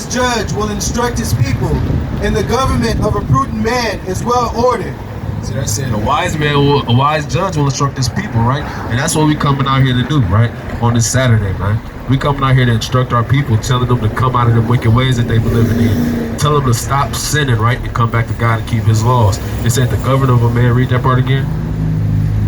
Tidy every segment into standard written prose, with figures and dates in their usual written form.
wise judge will instruct his people, and the government of a prudent man is well ordered. See, that's saying a wise judge will instruct his people, right? And that's what we coming out here to do, right? On this Saturday, man. We coming out here to instruct our people, telling them to come out of the wicked ways that they've been living in. Tell them to stop sinning, right? And come back to God and keep his laws. It said the government of a man, read that part again.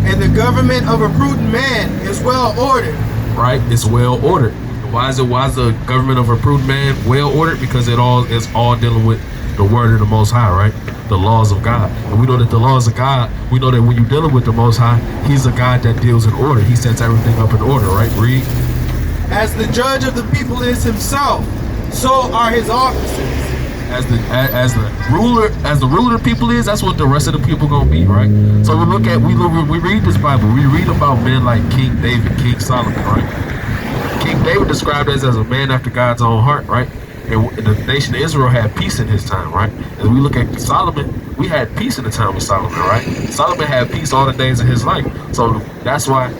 And the government of a prudent man is well ordered. Right? It's well ordered. Why is the government of a prudent man well ordered? Because it's all dealing with the word of the Most High, right? The laws of God. And we know that the laws of God, we know that when you're dealing with the Most High, he's a God that deals in order. He sets everything up in order, right? Read. As the judge of the people is himself, so are his officers. As the ruler of the people is, that's what the rest of the people gonna be, right? So we read this Bible, we read about men like King David, King Solomon, right? King David described as a man after God's own heart, right? And the nation of Israel had peace in his time, right? As we look at Solomon, we had peace in the time of Solomon, right? Solomon had peace all the days of his life. So that's why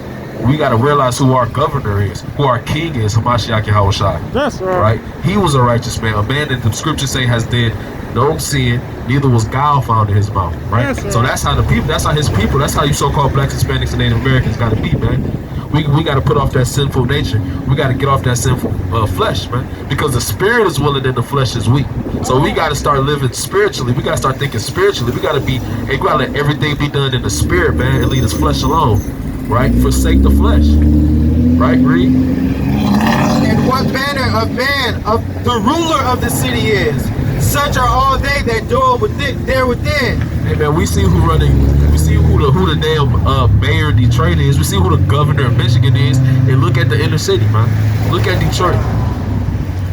we got to realize who our governor is, who our king is, Hamashiach Yahushua. That's right. He was a righteous man, a man that the scriptures say has did no sin, neither was guile found in his mouth, right? That's So that's how the people, that's how his people, that's how you so-called blacks, Hispanics, and Native Americans got to be, man. We got to put off that sinful nature. We got to get off that sinful flesh, man. Because the spirit is willing and the flesh is weak. So we got to start living spiritually. We got to start thinking spiritually. We got to we got to let everything be done in the spirit, man, and leave this flesh alone, right? Forsake the flesh, right? Read. And what manner of man of the ruler of the city is, such are all they that dwell there within. Hey man, we see who the damn mayor of Detroit is. We see who the governor of Michigan is, and look at the inner city, man. Look at Detroit.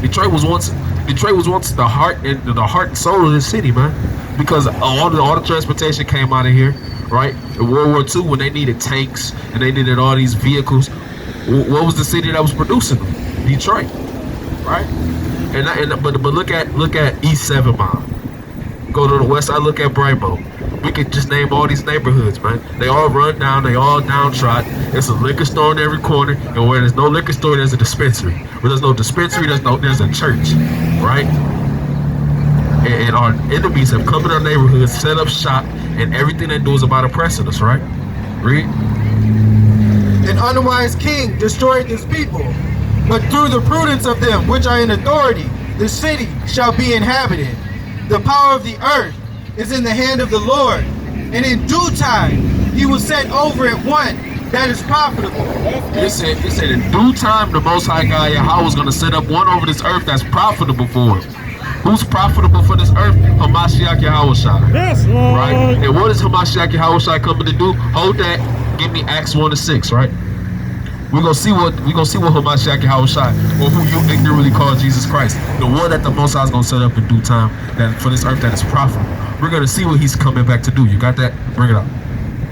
Detroit was once the heart and soul of the city, man. Because all the transportation came out of here, right? In World War II, when they needed tanks and they needed all these vehicles, what was the city that was producing them? Detroit, right? But look at East 7 Mile. Go to the west side, look at Brightmo. We could just name all these neighborhoods, man. They all run down, they all downtrodden. There's a liquor store in every corner, and where there's no liquor store, there's a dispensary. Where there's no dispensary, there's a church, right? And our enemies have come in our neighborhoods, set up shop, and everything they do is about oppressing us, right? Read. An unwise king destroyed his people, but through the prudence of them which are in authority, the city shall be inhabited. The power of the earth is in the hand of the Lord, and in due time he will set over it one that is profitable. It said in due time the Most High God Yahweh is going to set up one over this earth that's profitable for him. Who's profitable for this earth? Hamashiach Yahushua. Yes, Lord. Right? And what is Hamashiach Yahushua coming to do? Hold that. Give me Acts 1-6, right? We're gonna see what Hamashiach Yahushua, or who you ignorantly call Jesus Christ, the one that the Most High is gonna set up in due time, that for this earth that is profitable. We're gonna see what he's coming back to do. You got that? Bring it up.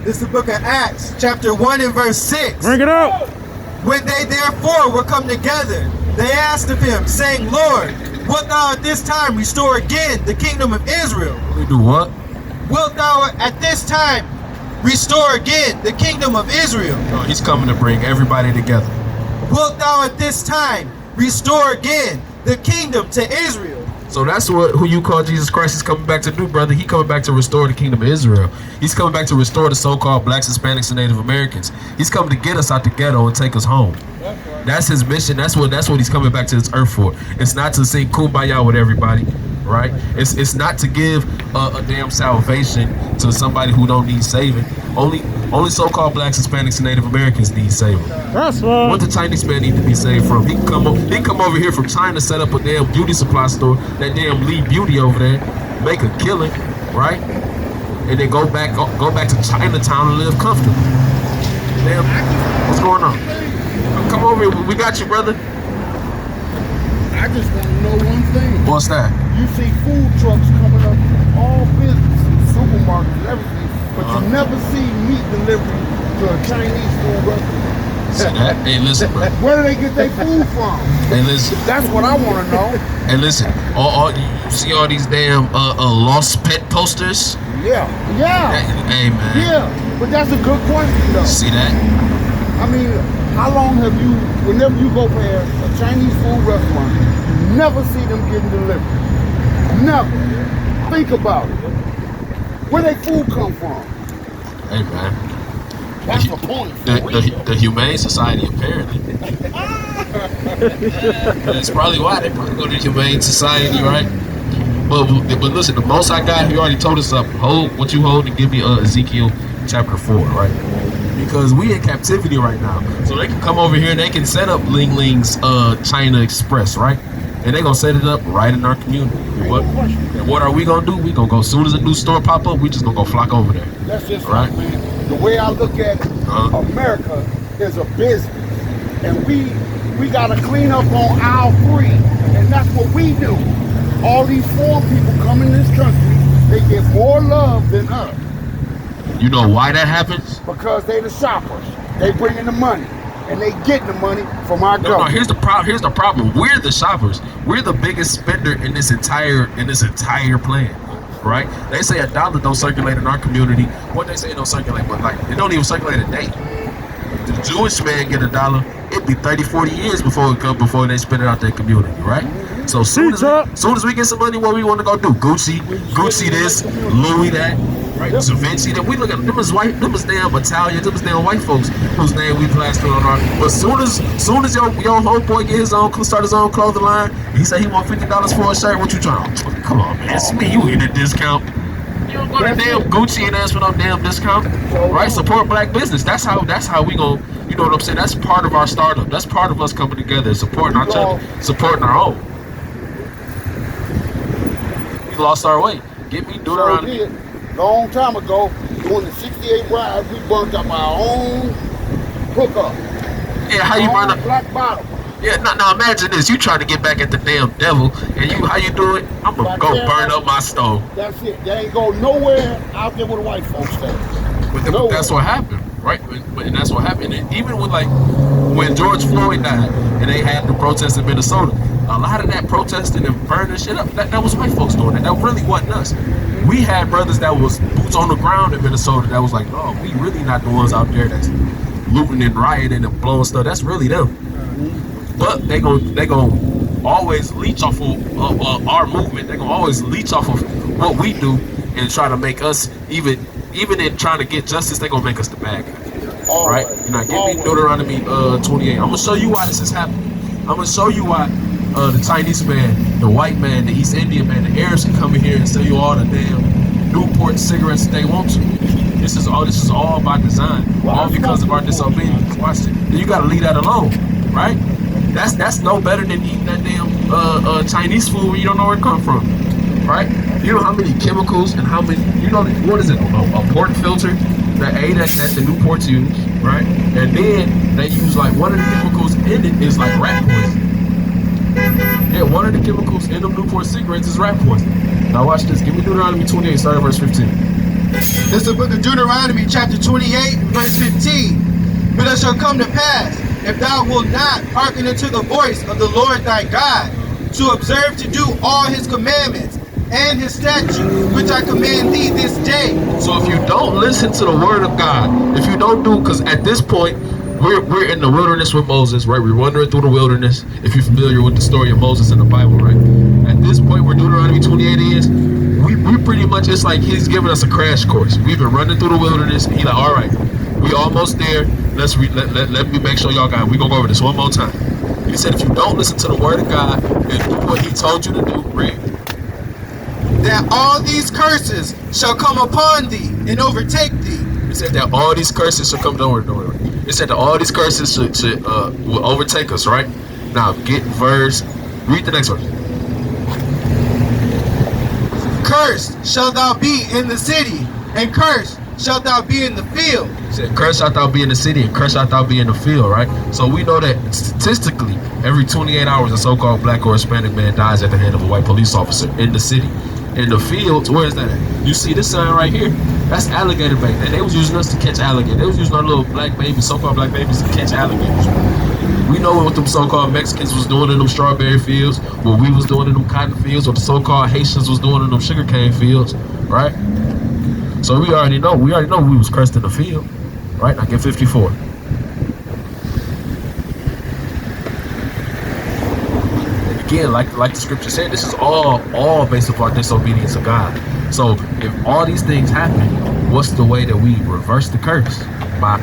This is the book of Acts, chapter 1 and verse 6. Bring it up. When they therefore were come together, they asked of him, saying, Lord, wilt thou at this time restore again the kingdom of Israel? We do what? Wilt thou at this time restore again the kingdom of Israel? No, he's coming to bring everybody together. Wilt thou at this time restore again the kingdom to Israel? So that's who you call Jesus Christ is coming back to do, brother. He coming back to restore the kingdom of Israel. He's coming back to restore the so-called blacks, Hispanics, and Native Americans. He's coming to get us out the ghetto and take us home. That's his mission. That's what he's coming back to this earth for. It's not to sing kumbaya with everybody, right? It's not to give a damn salvation to somebody who don't need saving. Only so-called blacks, Hispanics, and Native Americans need saving. That's right. What the Chinese man need to be saved from? He can come over here from China, set up a damn beauty supply store, that damn Lee Beauty over there, make a killing, right? And then go back to Chinatown and live comfortably. Damn, what's going on? Come over here, we got you, brother. I just want to know one thing. What's that? You see food trucks coming up, all businesses, supermarkets, and everything, but you never see meat delivery to a Chinese food restaurant. See that? Hey, listen, bro. Where do they get their food from? Hey, listen. That's what I want to know. Hey, listen. You see all these damn lost pet posters? Yeah. Hey, man. Yeah, but that's a good question, though. See that? I mean, How long have you, whenever you go past a Chinese food restaurant, you never see them getting delivered? Never. Think about it. Where they food come from? Hey man, That's the point. the Humane Society apparently. That's probably why they probably go to the Humane Society, right? But listen, the Most High God, he already told us something. Hold what you hold and give me Ezekiel chapter 4, right? Because we in captivity right now, so they can come over here and they can set up Ling Ling's China Express, right? And they gonna set it up right in our community. What are we gonna do? We gonna go as soon as a new store pop up, we just gonna go flock over there. That's just right, man. The way I look at America is a business, and we gotta clean up on aisle 3, and that's what we do. All these foreign people come in this country, they get more love than us. You know why that happens? Because they the shoppers. They bring in the money, and they getting the money from our government. No, here's the problem. Here's the problem. We're the shoppers. We're the biggest spender in this entire plan, right? They say $1 don't circulate in our community. What they say it don't circulate, but like it don't even circulate a day. The Jewish man get $1, it'd be 30, 40 years before they spend it out their community, right? So soon as we get some money, what we want to go do? Gucci this, Louis that, right? Givenchy that. We look at them as damn Italian, them as damn white folks whose name we plastered on our. But soon as your homeboy get start his own clothing line, he said he want $50 for a shirt. What you trying? Come on, man, it's me. You get a discount. You don't go to damn Gucci and ask for no damn discount, right? Support black business. That's how we gon'. You know what I'm saying? That's part of our startup. That's part of us coming together, supporting our other, supporting our own. We lost our way. Get me Deuteronomy. Long time ago, during the 68 ride, we burnt up our own hookup. Yeah, how you burn up? Black bottle. Yeah, now imagine this. You trying to get back at the damn devil, and how you do it? I'm going to go burn up my stove. That's it. They ain't go nowhere out there where the white folks stay. But that's what happened, right? And that's what happened. And even when George Floyd died, and they had the protest in Minnesota, a lot of that protesting and burning shit up, that was white folks doing it. That really wasn't us. We had brothers that was boots on the ground in Minnesota that was like, no, we really not the ones out there that's looting and rioting and blowing stuff. That's really them. But they gon' always leech off of our movement. They gon' always leech off of what we do and try to make us, even in trying to get justice, they gonna make us the bad guy. Right? You know, give me Deuteronomy 28. I'm gonna show you why this is happening. I'm gonna show you why the Chinese man, the white man, the East Indian man, the Arabs can come in here and sell you all the damn Newport cigarettes that they want to. This is all by design, all because of our disobedience. Watch it. And you gotta leave that alone, right? That's no better than eating that damn Chinese food where you don't know where it come from, right? You know how many chemicals and how many, what is it, a port filter that the Newports use, right? And then they use like one of the chemicals in it is like rat poison. Yeah, one of the chemicals in them Newport cigarettes is rat poison. Now watch this. Give me Deuteronomy 28, starting verse 15. This is the book of Deuteronomy, chapter 28, verse 15. But it shall come to pass, if thou wilt not hearken unto the voice of the Lord thy God, to observe to do all his commandments and his statutes, which I command thee this day. So if you don't listen to the word of God, if you don't do, because at this point, we're in the wilderness with Moses, right? We're wandering through the wilderness. If you're familiar with the story of Moses in the Bible, right? At this point where Deuteronomy 28 is, we pretty much, it's like he's giving us a crash course. We've been running through the wilderness. He's like, all right, we almost there. Let me make sure y'all got it. We're going to go over this one more time. He said, if you don't listen to the word of God and do what he told you to do, read. That all these curses shall come upon thee and overtake thee. It said that all these curses shall come down. It said that all these curses will overtake us, right? Now read the next verse. Cursed shalt thou be in the city, and cursed shalt thou be in the field. It said, cursed shalt thou be in the city, and cursed shalt thou be in the field, right? So we know that statistically, every 28 hours, a so-called black or Hispanic man dies at the hand of a white police officer in the city. In the fields, where is that at? You see this sign right here? That's alligator bait. And they was using us to catch alligators. They was using our little black babies, so-called black babies, to catch alligators. We know what them so-called Mexicans was doing in them strawberry fields, what we was doing in them cotton fields, what the so-called Haitians was doing in them sugarcane fields, right? So we already know we was cursed in the field, right? Now get 54. again, like the scripture said, this is all based upon disobedience of God. So if all these things happen, what's the way that we reverse the curse? By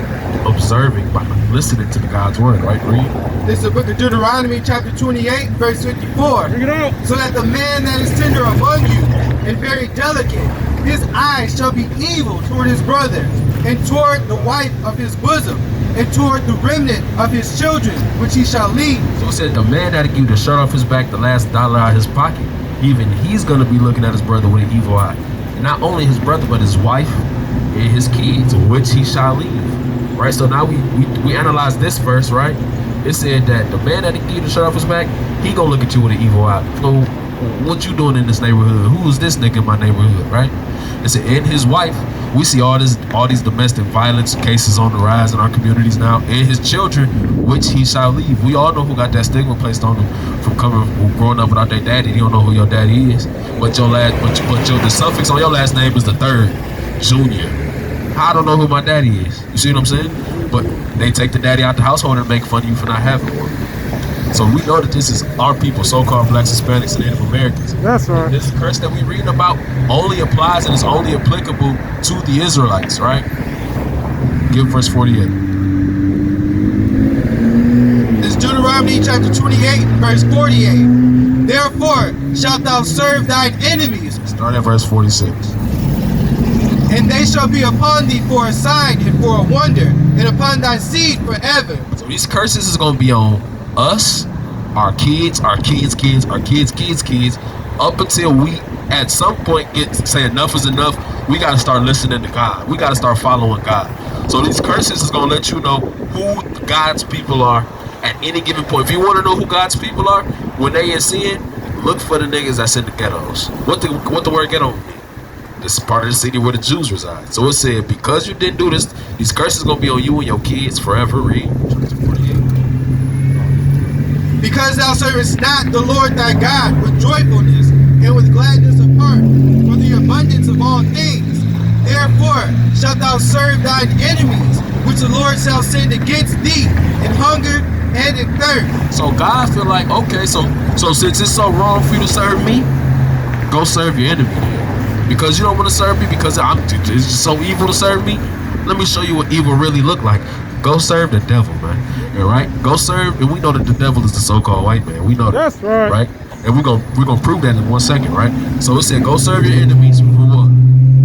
observing, by listening to God's word, right? Read. This is the book of Deuteronomy, chapter 28, verse 54. Bring it out. So that the man that is tender among you and very delicate, his eyes shall be evil toward his brother, and toward the wife of his bosom, and toward the remnant of his children, which he shall leave. So it said the man that give the shirt off his back, the last dollar out of his pocket, even he's going to be looking at his brother with an evil eye. And not only his brother, but his wife and his kids, which he shall leave. Right? So now we analyze this verse, right? It said that the man that give the shirt off his back, he gonna look at you with an evil eye. So what you doing in this neighborhood? Who is this nigga in my neighborhood, right? It said, and his wife, we see all these domestic violence cases on the rise in our communities now, and his children, which he shall leave. We all know who got that stigma placed on them from growing up without their daddy. You don't know who your daddy is, but the suffix on your last name is the third, Junior. I don't know who my daddy is. You see what I'm saying? But they take the daddy out the household and make fun of you for not having one. So we know that this is our people, so-called blacks, Hispanics, and Native Americans. That's right. This curse that we read about only applies and is only applicable to the Israelites, right? Give verse 48. This is Deuteronomy chapter 28, verse 48. Therefore shalt thou serve thine enemies. Start at verse 46. And they shall be upon thee for a sign and for a wonder, and upon thy seed forever. So these curses is going to be on us, our kids, our kids' kids, our kids' kids' kids, up until we at some point say enough is enough. We got to start listening to God. We got to start following God. So these curses is going to let you know who God's people are at any given point. If you want to know who God's people are, when they in sin, look for the niggas that's in the ghettos. What the word ghetto mean? This is part of the city where the Jews reside. So it said, because you didn't do this, these curses going to be on you and your kids forever. Read. Because thou servest not the Lord thy God with joyfulness and with gladness of heart, for the abundance of all things. Therefore shalt thou serve thine enemies, which the Lord shall send against thee, in hunger and in thirst. So God feel like, okay, so since it's so wrong for you to serve me, go serve your enemy then. Because you don't want to serve me, because it's just so evil to serve me. Let me show you what evil really look like. Go serve the devil, man. All right? Go serve, and we know that the devil is the so-called white man. We know that. That's right. And we're gonna prove that in 1 second, right? So it said, go serve your enemies for what?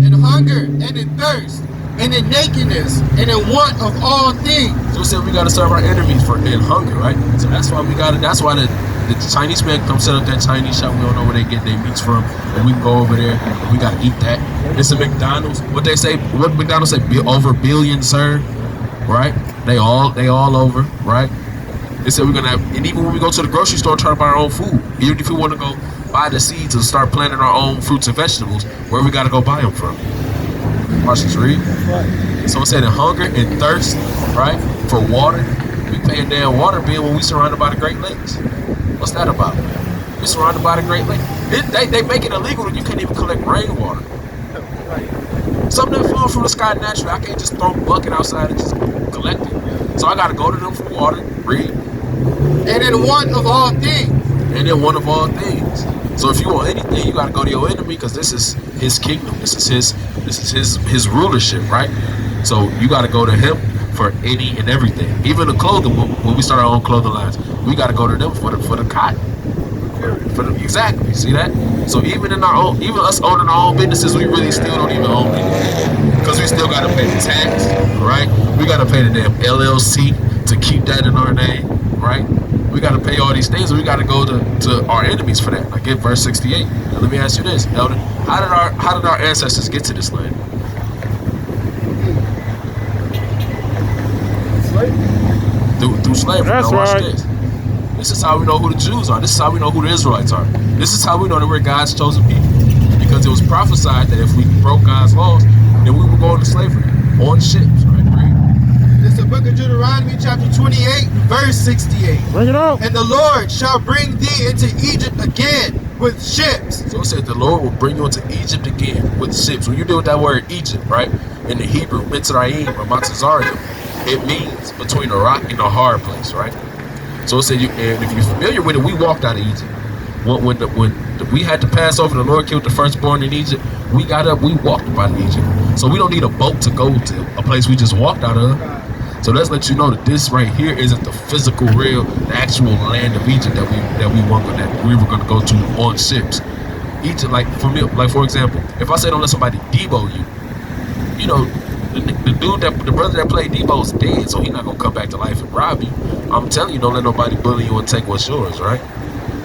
In hunger and in thirst, and in nakedness, and in want of all things. So it said we gotta serve our enemies in hunger, right? So that's why the Chinese man come set up that Chinese shop. We don't know where they get their meats from, and we can go over there and we gotta eat that. It's a McDonald's. What McDonald's say? Over billion served, right? They all over, right? They said we're gonna have, and even when we go to the grocery store and try to buy our own food, even if we want to go buy the seeds and start planting our own fruits and vegetables, where we gotta go buy them from? Watch this, read. So it said in hunger and thirst, right? For water. We pay a damn water bill when we surrounded by the Great Lakes. What's that about? We're surrounded by the Great Lakes. They make it illegal that you can't even collect rainwater. Something that falls from the sky naturally. I can't just throw a bucket outside and just collect it. So I gotta go to them for water, read. And in want of all things. And in want of all things. So if you want anything, you gotta go to your enemy, because this is his kingdom. This is his rulership, right? So you gotta go to him for any and everything. Even the clothing, when we start our own clothing lines, we gotta go to them for the cotton. Exactly, see that? So even us owning our own businesses, we really still don't even own it, because we still gotta pay the tax, right? We gotta pay the damn LLC to keep that in our name, right? We gotta pay all these things, and we gotta go to our enemies for that. I get verse 68. Now let me ask you this, Elder: how did our ancestors get to this land? Through slavery. That's now watch right. this. This is how we know who the Jews are. This is how we know who the Israelites are. This is how we know that we're God's chosen people. Because it was prophesied that if we broke God's laws, then we would go into slavery on ships, right? This is the book of Deuteronomy chapter 28, verse 68. Bring it out. And the Lord shall bring thee into Egypt again with ships. So it said the Lord will bring you into Egypt again with ships. When you deal with that word Egypt, right? In the Hebrew, Mitzrayim or Matzazarium, it means between a rock and a hard place, right? So it said, and if you're familiar with it, we walked out of Egypt. When we had to pass over, the Lord killed the firstborn in Egypt. We got up, we walked out of Egypt. So we don't need a boat to go to a place we just walked out of. So let's let you know that this right here isn't the physical, real, the actual land of Egypt that we were going to go to on ships. Egypt, like for me, like for example, if I say don't let somebody Debo you, you know, the brother that played Debo is dead, so he's not gonna come back to life and rob you. I'm telling you, don't let nobody bully you and take what's yours, right?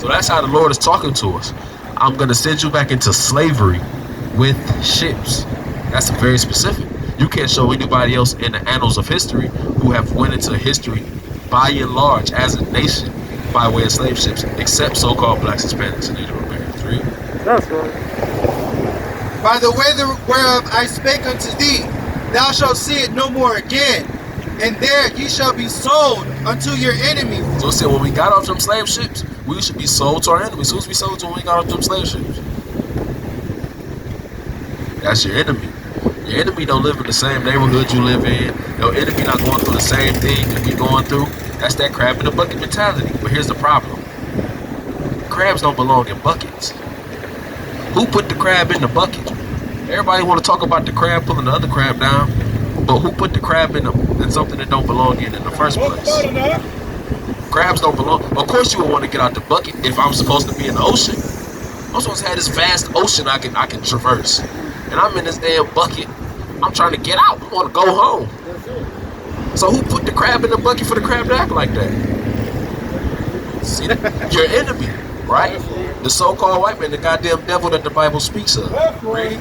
So that's how the Lord is talking to us. I'm gonna send you back into slavery with ships. That's very specific. You can't show anybody else in the annals of history who have went into history by and large as a nation by way of slave ships, except so-called blacks, Hispanics, and Native Americans. Read. That's right. By the way whereof I spake unto thee, thou shalt see it no more again, and there ye shall be sold unto your enemies. So it said when we got off them slave ships, we should be sold to our enemies. Who's we sold to when we got off them slave ships? That's your enemy. Your enemy don't live in the same neighborhood you live in. Your enemy not going through the same thing that we going through. That's that crab in the bucket mentality. But here's the problem. Crabs don't belong in buckets. Who put the crab in the bucket? Everybody want to talk about the crab pulling the other crab down, but who put the crab in something that don't belong in the first place? Crabs don't belong. Of course you would want to get out the bucket if I'm supposed to be in the ocean. I'm supposed to have this vast ocean I can traverse. And I'm in this damn bucket. I'm trying to get out. I want to go home. So who put the crab in the bucket for the crab to act like that? See, your enemy, right? The so-called white man, the goddamn devil that the Bible speaks of. Read.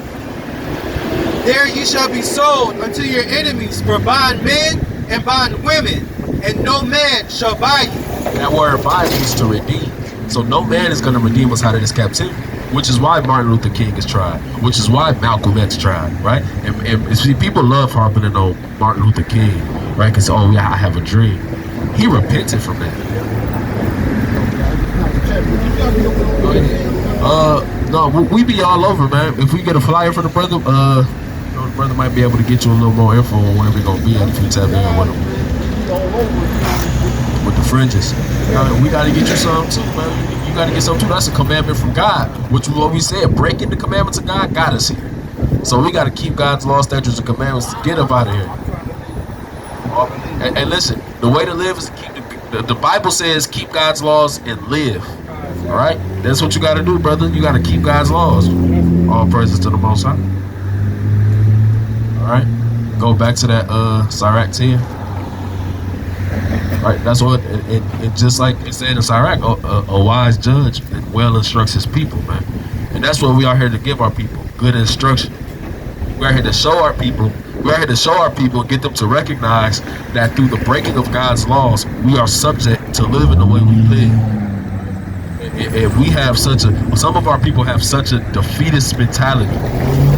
There ye shall be sold unto your enemies for bondmen and bondwomen, and no man shall buy you. That word buy means to redeem. So no man is going to redeem us out of this captivity, which is why Martin Luther King is tried, which is why Malcolm X tried, right? And see, people love harping on Martin Luther King, right? Because, oh, yeah, I have a dream. He repented from that. No, we be all over, man. If we get a flyer for the brother, the brother might be able to get you a little more info on where we're gonna be at if you tap in with him. With the fringes. We gotta get you some too, man. You gotta get some too. That's a commandment from God, which is what we said. Breaking the commandments of God got us here. So we gotta keep God's law, statutes, and commandments to get up out of here. And listen, the way to live is to keep the Bible says keep God's laws and live. All right, that's what you got to do, brother. You got to keep God's laws. All praises to the Most High. All right, go back to that Sirach 10. All right, that's what it just like it said in Sirach, a wise judge well instructs his people, man. And that's what we are here to give our people, good instruction. We are here to show our people. We are here to show our people and get them to recognize that through the breaking of God's laws, we are subject to living the way we live. And we have some of our people have such a defeatist mentality,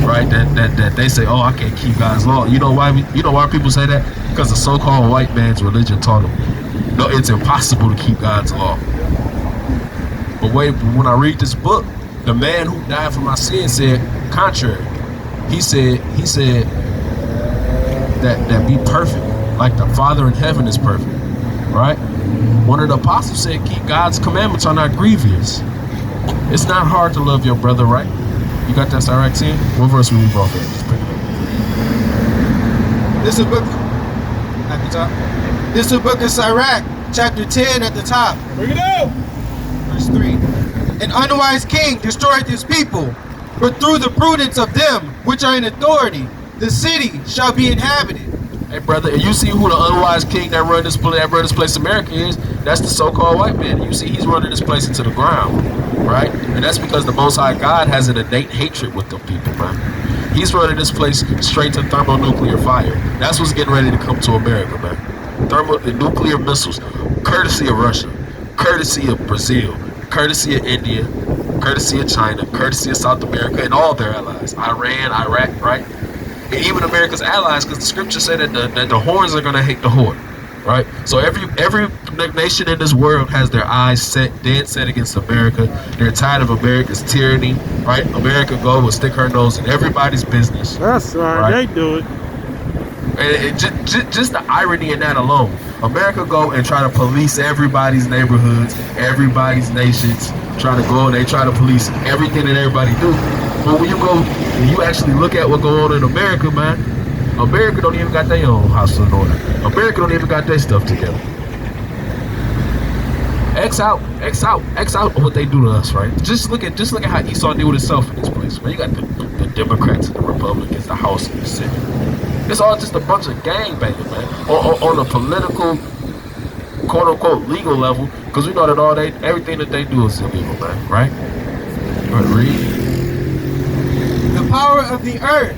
right? That they say, oh, I can't keep God's law. You know why people say that? Because the so-called white man's religion taught them, no, it's impossible to keep God's law. But wait, when I read this book, the man who died for my sins said contrary. He said that be perfect, like the Father in heaven is perfect, right? One of the apostles said, keep God's commandments are not grievous. It's not hard to love your brother, right? You got that Sirach 10? What verse we leave off at? Just pick it up. This is book at the top. This is book of Sirach, chapter 10 at the top. Bring it out. Verse 3. An unwise king destroyeth his people, but through the prudence of them which are in authority, the city shall be inhabited. Hey, brother, and you see who the unwise king that run this place America is? That's the so-called white man. And you see he's running this place into the ground, right? And that's because the Most High God has an innate hatred with them people, man. He's running this place straight to thermonuclear fire. That's what's getting ready to come to America, man. Nuclear missiles, courtesy of Russia, courtesy of Brazil, courtesy of India, courtesy of China, courtesy of South America, and all their allies, Iran, Iraq, right? And even America's allies, because the scriptures say that the horns are going to hate the horde, right? So every nation in this world has their eyes dead set against America. They're tired of America's tyranny, right? America will stick her nose in everybody's business. That's right. They do it. And just the irony in that alone. America go and try to police everybody's neighborhoods, everybody's nations, try to go and they try to police everything that everybody do. But when you actually look at what go on in America, man, America don't even got their own house in order. America don't even got their stuff together. X out what they do to us, right? Just look at how Esau did with himself in this place, man. You got the Democrats and the Republicans, the House and the Senate. It's all just a bunch of gangbanging, man. On a political, quote unquote, legal level, because we know that everything that they do is illegal, man, right? Read. The power of the earth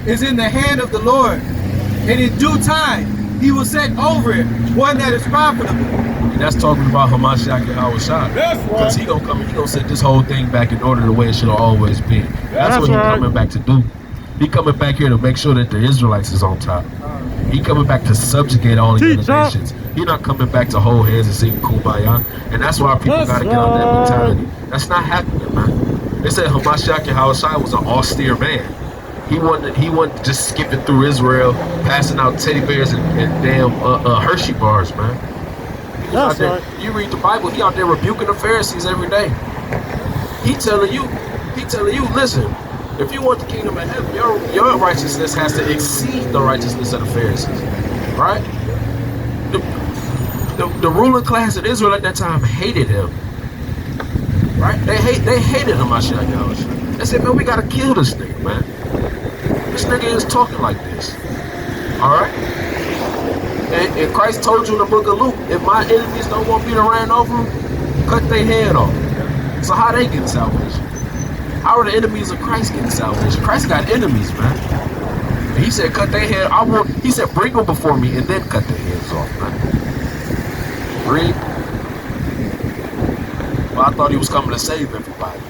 is in the hand of the Lord, and in due time he will set over it one that is profitable. And that's talking about Hamashiach Yahweh Shai. That's right. Because he gonna set this whole thing back in order the way it should have always been. That's what he's coming back to do. He coming back here to make sure that the Israelites is on top. He coming back to subjugate all the other nations. He not coming back to hold hands and sing Kumbaya. And that's why people gotta get on that mentality. That's not happening, man. They said Hamashiach Yahweh Shai was an austere man. He wasn't just skipping through Israel, passing out teddy bears and damn Hershey bars, man. That's right. You read the Bible, he out there rebuking the Pharisees every day. He telling you, listen, if you want the kingdom of heaven, your righteousness has to exceed the righteousness of the Pharisees, right? The ruling class in Israel at that time hated him, right? They hated him. They said, man, we gotta kill this nigga, man. This nigga is talking like this, all right? And Christ told you in the book of Luke, if my enemies don't want me to reign over them, cut their head off. So how they getting salvation? How are the enemies of Christ getting salvation? Christ got enemies, man. And he said, cut their head. He said, bring them before me and then cut their heads off, man. Read. Well, I thought he was coming to save everybody.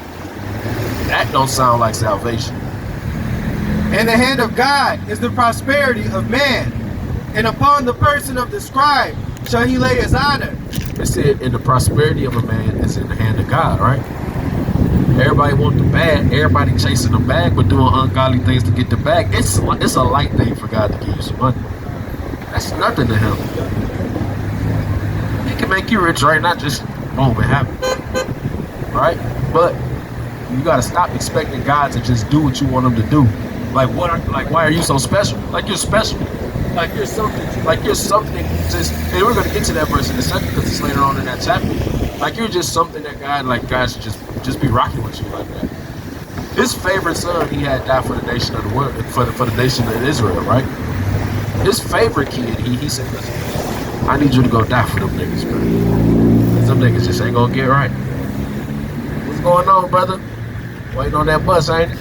That don't sound like salvation. In the hand of God is the prosperity of man, and upon the person of the scribe shall he lay his honor. It said, in the prosperity of a man is in the hand of God, right? Everybody want the bag. Everybody chasing the bag, but doing ungodly things to get the bag. It's a light thing for God to give you some money. That's nothing to him. He can make you rich, right? Not just boom, it happen, right? But you gotta stop expecting God to just do what you want him to do. Like why are you so special? Like you're special. Like you're something just, and we're gonna get to that verse in a second because it's later on in that chapter. Like you're just something that God should just be rocking with you like that. His favorite son, he had died for the nation of the world, for the nation of Israel, right? His favorite kid, he said, listen, I need you to go die for them niggas, man. Some niggas just ain't gonna get right. What's going on, brother? Waiting on that bus, ain't it?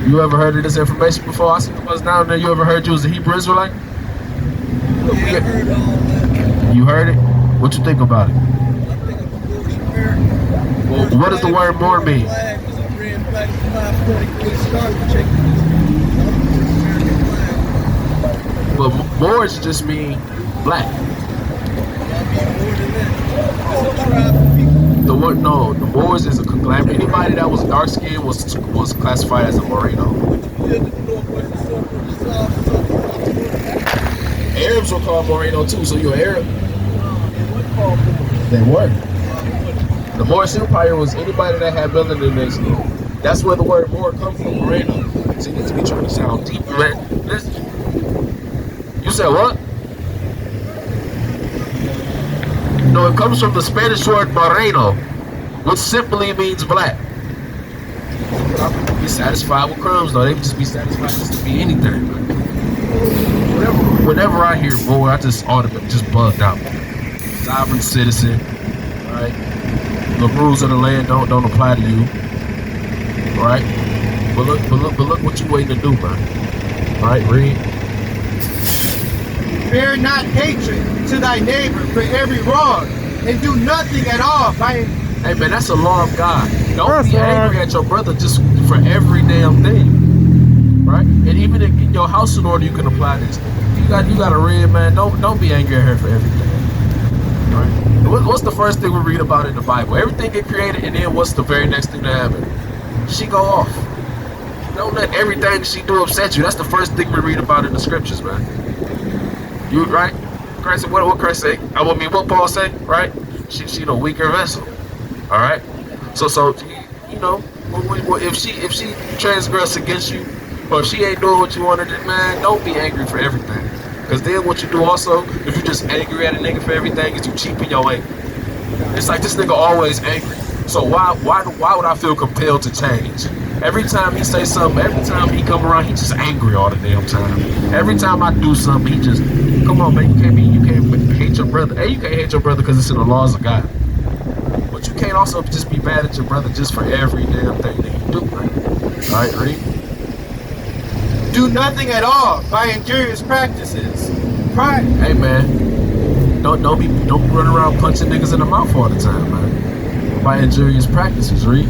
You ever heard of this information before? I see the bus down there. You ever heard you was a Hebrew Israelite? Yeah, I heard all that. You heard it? What you think about it? I think I'm a Moorish American. Well, what does the word more mean? Flag was a red flag 540 start checking American flag. But Moors just mean black. I mean more than that. It's a tribe of people. The Moors is a conglomerate. Anybody that was dark skinned was classified as a Moreno. Arabs were called Moreno too, so you're Arab. They were. The Moorish Empire was anybody that had melanin in their skin. That's where the word Moor comes from, Moreno. See, this be trying to sound deep, man. Listen. You said what? No, it comes from the Spanish word moreno, which simply means black. Be satisfied with crumbs, though. They just be satisfied just to be anything. Whenever I hear Moor, I just automatically just bugged out. Sovereign citizen, right? The rules of the land don't apply to you, right? But look what you waiting to do, man. Right, read. Bear not hatred to thy neighbor for every wrong, and do nothing at all by. Hey man, that's a law of God. Don't be angry at your brother just for every damn thing, right? And even in your house in order, you can apply this. You got a red man. Don't be angry at her for everything, right? What's the first thing we read about in the Bible? Everything get created, and then what's the very next thing to happen? She go off. Don't let everything she do upset you. That's the first thing we read about in the scriptures, man. You right? Christ, what Christ say? I mean, what Paul say? Right? She the weaker vessel. All right. So you know, if she transgress against you, or if she ain't doing what you want her to, man, don't be angry for everything. Cause then what you do also, if you just angry at a nigga for everything, is you cheapen your anger. It's like this nigga always angry. So why would I feel compelled to change? Every time he say something, every time he come around, he just angry all the damn time. Every time I do something, he just, come on, man, you can't hate your brother. Hey, you can't hate your brother because it's in the laws of God. But you can't also just be mad at your brother just for every damn thing that you do, man. All right, read. Do nothing at all by injurious practices. Pride. Hey, man, don't be running around punching niggas in the mouth all the time, man. By injurious practices, read.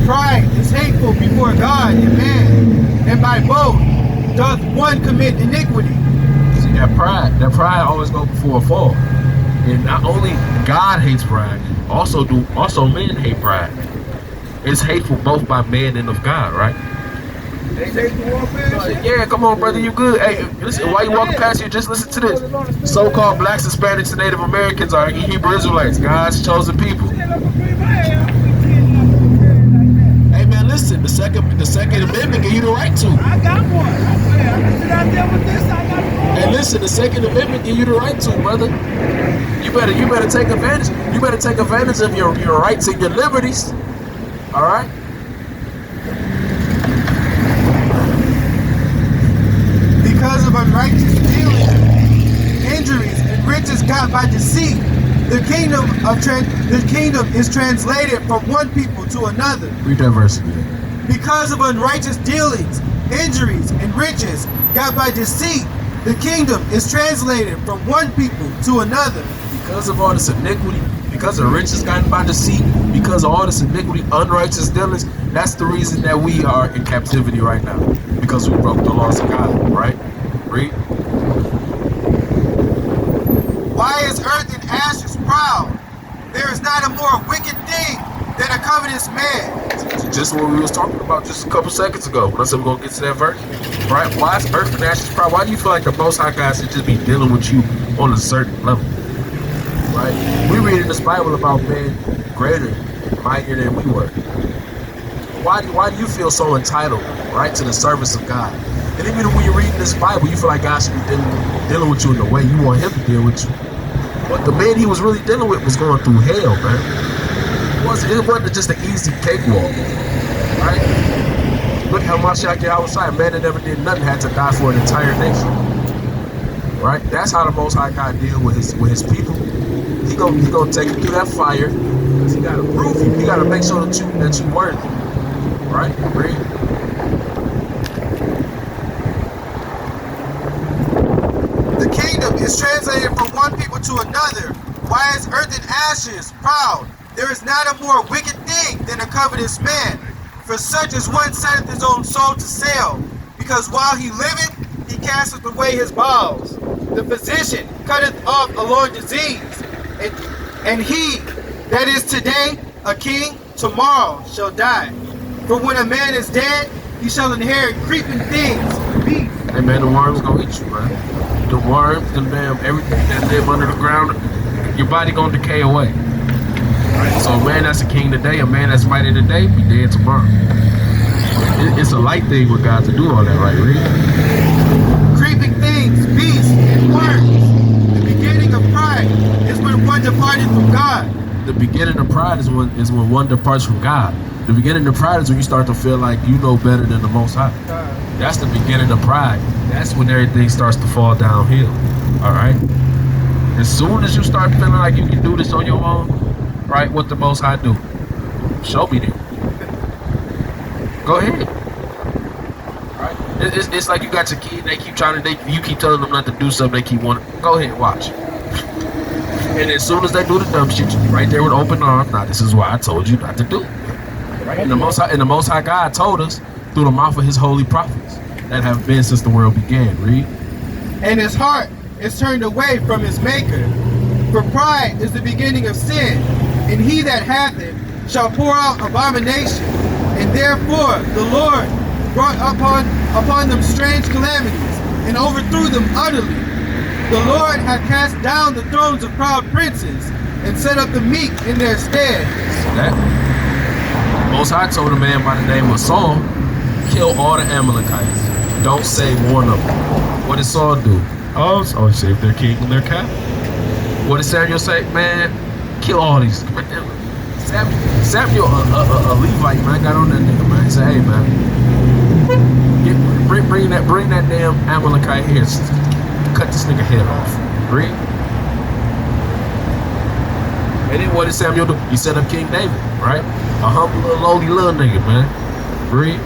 Pride is hateful before God and man, and by both doth one commit iniquity. See, that pride always goes before a fall. And not only God hates pride, also men hate pride. It's hateful both by man and of God, right? Yeah, come on, brother, you good? Hey, listen, while you walking past here, just listen to this. So-called blacks, Hispanics, and Native Americans are Hebrew Israelites, God's chosen people. Hey, man, listen, the Second Amendment give you the right to. I got one. I sit out there with this. I got one. Hey, listen, the Second Amendment give you the right to, brother. You better take advantage. You better take advantage of your rights and your liberties. All right. Because of unrighteous dealings, injuries, and riches got by deceit, the kingdom is translated from one people to another. Read that verse again. Because of unrighteous dealings, injuries, and riches got by deceit, the kingdom is translated from one people to another. Because of all this iniquity, because of riches gotten by deceit, because of all this iniquity, unrighteous dealings, that's the reason that we are in captivity right now. Because we broke the laws of God, right? Read. Why is earth and ashes proud? There is not a more wicked thing than a covetous man. Just what we was talking about just a couple seconds ago. When I said we're going to get to that verse. Right? Why is earth and ashes proud? Why do you feel like the Most High God should just be dealing with you on a certain level? Right? We read in this Bible about men greater, mightier than we were. Why do you feel so entitled, right, to the service of God? And even when you're reading this Bible, you feel like God should be dealing with you in the way you want him to deal with you. But the man he was really dealing with was going through hell, man. It wasn't just an easy cakewalk, right? Look how much I get outside. Man that never did nothing had to die for an entire nation, right? That's how the Most High God deal with his people. He gonna take you through that fire because he gotta prove you. He gotta make sure that you worthy, right? Read. The kingdom is translated from one people to another. Why is earth and ashes proud? There is not a more wicked thing than a covetous man. For such as one setteth his own soul to sale, because while he liveth, he casteth away his bowels. The physician cutteth off a long disease, and he that is today a king, tomorrow shall die. For when a man is dead, he shall inherit creeping things, beasts. Hey man, the worms gonna eat you, man. The worms, the damn everything that live under the ground, your body gonna decay away. Right? So a man that's a king today, a man that's mighty today, be dead tomorrow. It's a light thing with God to do all that, right? Read. Creeping things, beasts, and worms. The beginning of pride is when one departed from God. The beginning of pride is when one departs from God. The beginning of pride is when you start to feel like you know better than the Most High. That's the beginning of pride. That's when everything starts to fall downhill. All right. As soon as you start feeling like you can do this on your own, right? What the Most High do? Show me then. Go ahead. Right? It's like you got your kid. They keep you keep telling them not to do something. They keep wanting. Go ahead, watch. And as soon as they do the dumb shit, you be right there with open arms. Now this is why I told you not to do. Right? And the Most High God told us through the mouth of His holy prophets that have been since the world began. Read. And his heart is turned away from his Maker. For pride is the beginning of sin, and he that hath it shall pour out abomination. And therefore the Lord brought upon them strange calamities, and overthrew them utterly. The Lord hath cast down the thrones of proud princes, and set up the meek in their stead. That Most High told a man by the name of Saul, kill all the Amalekites. Don't save one of them. What did Saul do? Oh, save their king and their captain. What did Samuel say? Man, kill all these. Samuel, a Levite, man, got on that nigga, man. He said, hey, man, bring that damn Amalekite here. Cut this nigga head off. Read. And then what did Samuel do? He set up King David, right? A humble little lowly little nigga, man. Read.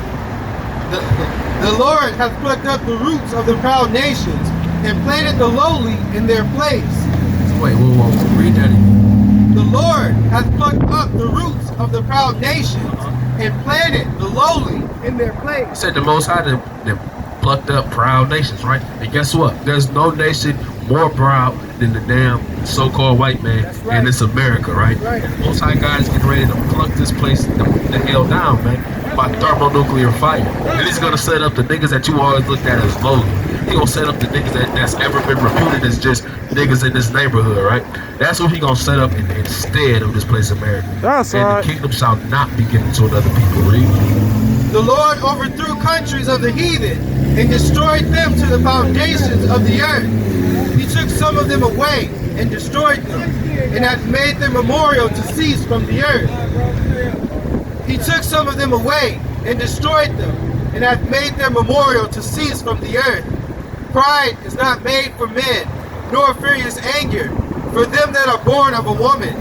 The Lord hath plucked up the roots of the proud nations and planted the lowly in their place. Wait, whoa, read that again. The Lord hath plucked up the roots of the proud nations and planted the lowly in their place. He said the Most High that plucked up proud nations, right? And guess what? There's no nation more proud than the damn so-called white man, right. And it's America, right? Right. And the Most High God is getting ready to pluck this place the hell down, man, by thermonuclear fire. And he's gonna set up the niggas that you always looked at as lowly. He gonna set up the niggas that's ever been reputed as just niggas in this neighborhood, right? That's what he gonna set up instead of this place, America. That's and right. The kingdom shall not be given to another people. Read. The Lord overthrew countries of the heathen and destroyed them to the foundations of the earth. He took some of them away and destroyed them, and hath made their memorial to cease from the earth. He took some of them away and destroyed them, and hath made their memorial to cease from the earth. Pride is not made for men, nor furious anger for them that are born of a woman.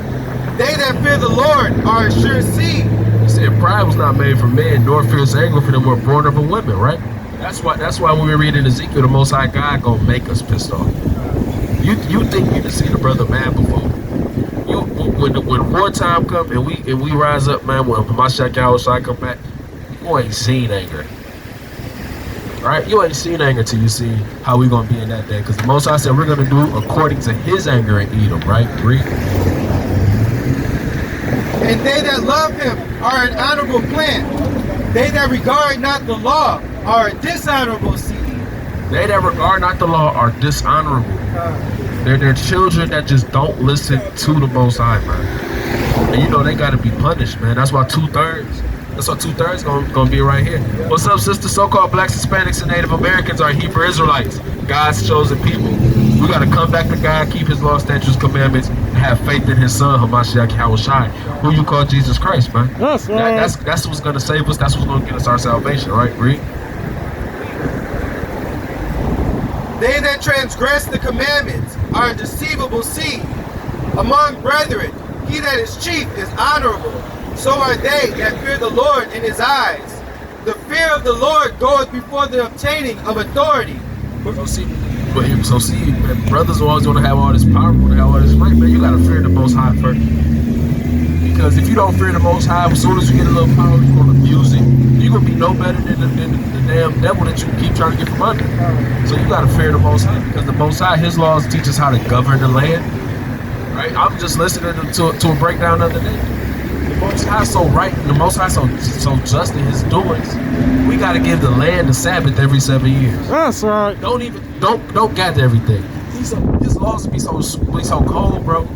They that fear the Lord are a sure seed. He said pride was not made for men, nor fierce anger for them who are born of a woman, right? That's why when we read in Ezekiel, the Most High God gonna make us pissed off. You think you can see the brother mad before? When wartime come and we rise up, man, when Mashiach Yahushua come back, you ain't seen anger. Right? You ain't seen anger till you see how we gonna be in that day. Because the Most High said we're gonna do according to his anger and eat them, right? Read. And they that love him are an honorable plant. They that regard not the law are a dishonorable seed. They that regard not the law are dishonorable. They're children that just don't listen to the Most High, man. And you know they gotta be punished, man. That's why two-thirds gonna be right here. What's up, sister? So-called blacks, Hispanics, and Native Americans are Hebrew Israelites, God's chosen people. We gotta come back to God, keep his law, statutes, commandments, and have faith in his son, Hamashiach Yahushua, who you call Jesus Christ, man. That's right. That's what's gonna save us. That's what's gonna get us our salvation, right? Read. They that transgress the commandments are a deceivable seed. Among brethren, he that is chief is honorable. So are they that fear the Lord in his eyes. The fear of the Lord goeth before the obtaining of authority. So see, man, brothers always want to have all this power, want to have all this might, man. You gotta fear the Most High first. Because if you don't fear the Most High, as soon as you get a little power, you're gonna abuse it. You're gonna be no better than the damn devil that you keep trying to get from under. So you gotta fear the Most High, because the Most High, his laws teach us how to govern the land. Right? I'm just listening to a breakdown the other day. The Most High so right, and the Most High so just in his doings. We gotta give the land the Sabbath every 7 years. That's right. Don't gather everything. His laws be so cold, bro.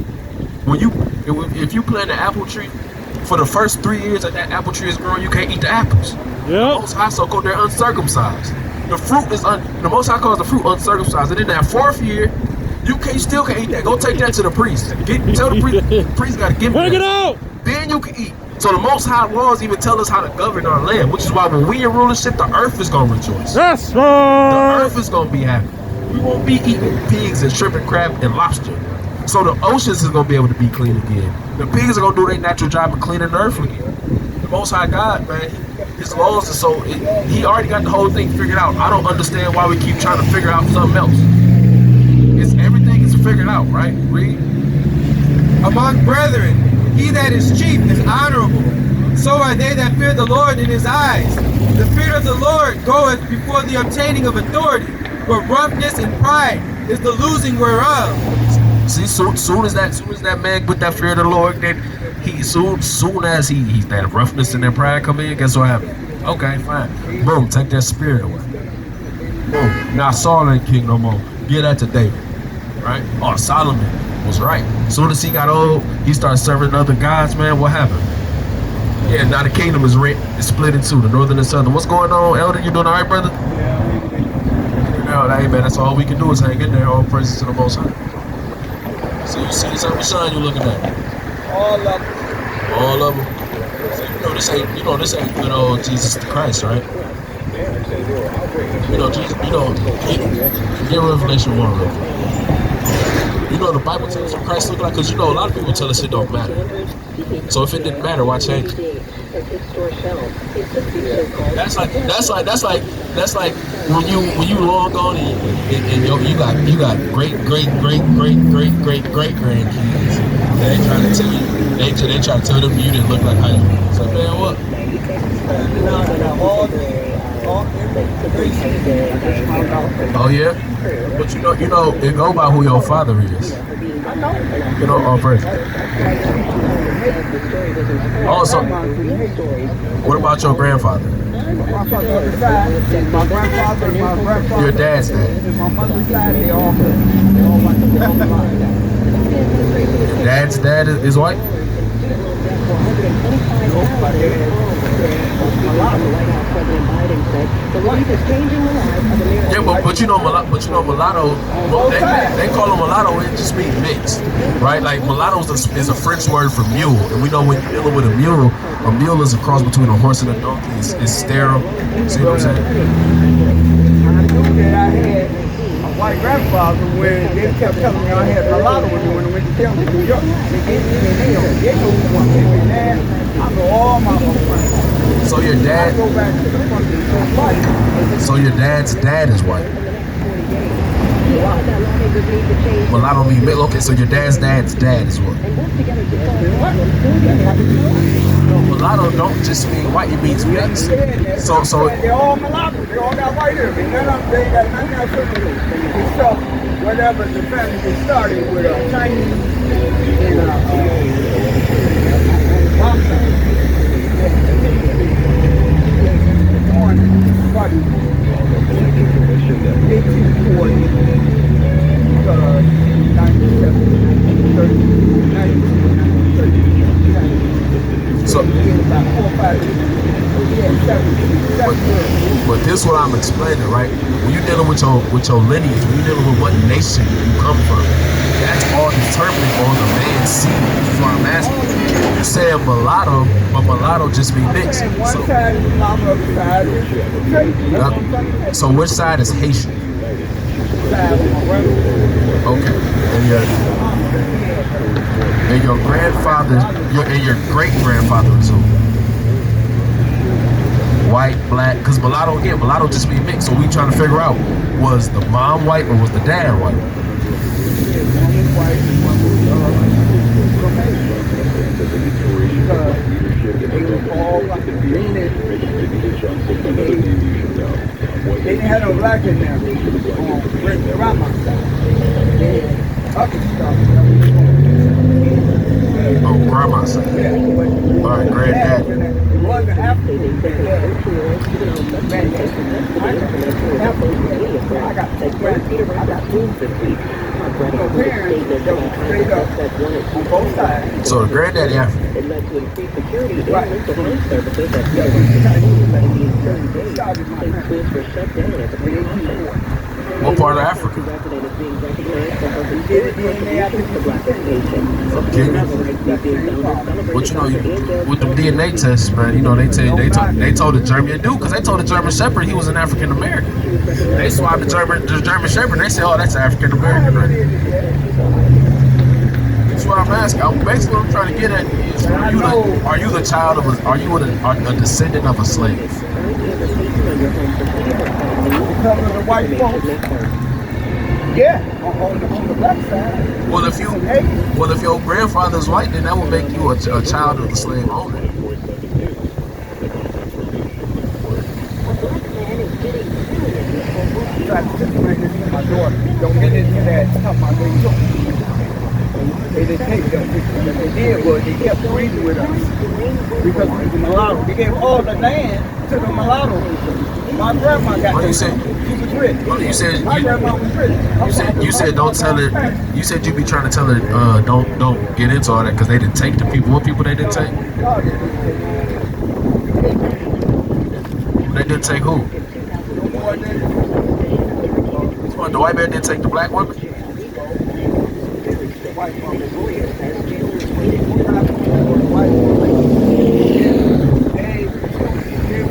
If you plant an apple tree, for the first 3 years that apple tree is growing, you can't eat the apples. Yeah. The Most High so cold, they're uncircumcised. The fruit is the Most High calls the fruit uncircumcised, and in that 4th year, you still can't eat that. Go take that to the priest. Tell the priest got to give me that. Bring it out. Then you can eat. So the Most High laws even tell us how to govern our land, which is why when we in rulership, the earth is gonna rejoice. That's The right. earth is gonna be happy. We won't be eating pigs and shrimp and crab and lobster. So the oceans is gonna be able to be clean again. The pigs are gonna do their natural job of cleaning the earth again. The Most High God, man, his laws are so, he already got the whole thing figured out. I don't understand why we keep trying to figure out something else. Everything is figured out, right? Read. Among brethren, he that is chief is honorable. So are they that fear the Lord in his eyes. The fear of the Lord goeth before the obtaining of authority, but roughness and pride is the losing whereof. See, soon as that man put that fear of the Lord, then soon as that roughness and that pride come in, guess what happened? Okay, fine. Boom, take that spirit away. Boom. Now Saul ain't king no more. Get that to David. Right? Oh, Solomon was right. As soon as he got old, he started serving other gods, man. What happened? Yeah, now the kingdom is rent. It's split in two, the northern and southern. What's going on, Elder? You doing all right, brother? Yeah. Hey, man, that's all we can do is hang in there. All praises to the Most High. So you see this other sign you looking at? All of them. All of them. So this ain't good old Jesus the Christ, right? Jesus, get Revelation 1 real quick. The Bible tells us what Christ look like, because a lot of people tell us it don't matter. So if it didn't matter, why change it? That's like when you long gone and you got great grandkids. They trying to tell you, they try to tell them you didn't look like how you. So man, what? Oh yeah, but it go by who your father is. All praise. Also, what about your grandfather? My grandfather, my grandfather. Your dad's dad. My mother's side, they all went to the Your dad's dad is white? Yeah, but mulatto, they call them mulatto, it just means mixed, right? Like mulatto is a French word for mule, and we know when you're dealing with a mule is a cross between a horse and a donkey. It's sterile. See what I'm saying? I knew that I had a white grandfather when they kept telling me I had mulatto when I went to tell me New York. They know who one came in there. I know all my friends. So your dad. I go back to the front. So your dad's dad is white. Mulatto mean mixed. Okay, so your dad's dad is what? Mulatto don't just mean white, it means mixed. So they all mulatto. They all got white in them. None of them, they got nothing else with them. So whatever the family they started with a Chinese and buddy. 1840, 97, so, but this is what I'm explaining, right? When you're dealing with your lineage, when you're dealing with what nation you come from, that's all determined on the man's seed. That's what I'm asking. You said mulatto, but mulatto just mean mixed. So which side is Haitian? Okay. And your grandfather, and your great grandfather too. White, black, because mulatto just mean mixed. So we trying to figure out, was the mom white or was the dad white? They didn't have no black in there. Around my side. Oh, grandma's side. All right, granddad. It wasn't African. I got two parents that were straight up on both sides. So the granddaddy African. Right. What part of Africa? From Kenya. But with the DNA tests, man, they told the German dude, because they told the German Shepherd he was an African American. They swabbed the German Shepherd, and they said, "Oh, that's African American." Right? That's what I'm asking. Basically, what I'm trying to get at is, are you the child of a descendant of a slave? Because of the white folks. Yeah, on the black side. Well, if your grandfather's white, then that would make you a child of the slave owner. My daughter, don't get into that stuff. They didn't take that. What they did was they kept breeding with us because of the mulatto. They gave all the land to the mulatto. My grandma got What you said? She was rich. You said My grandma was rich. you said don't tell her. You said you be trying to tell her don't get into all that because they didn't take the people. What people they didn't take? They didn't take who? No more than Well, the white man didn't take the black woman? the white woman. The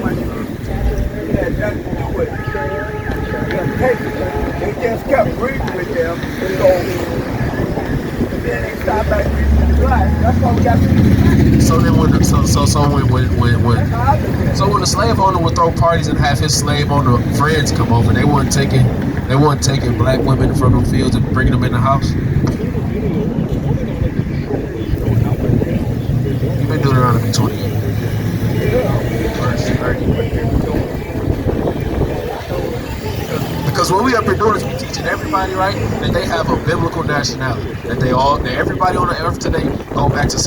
white woman. They had nothing to do with them taking them. They just kept breeding with them. So then they stopped back breeding with the black. That's why we got to. So then when the, That's so when the slave owner would throw parties and have his slave owner friends come over, they weren't taking black women from them fields and bringing them in the house. You've been doing Deuteronomy 28. Verse 30. Because what we up here doing is we teaching everybody, right, that they have a biblical nationality, that everybody on the earth today go back to a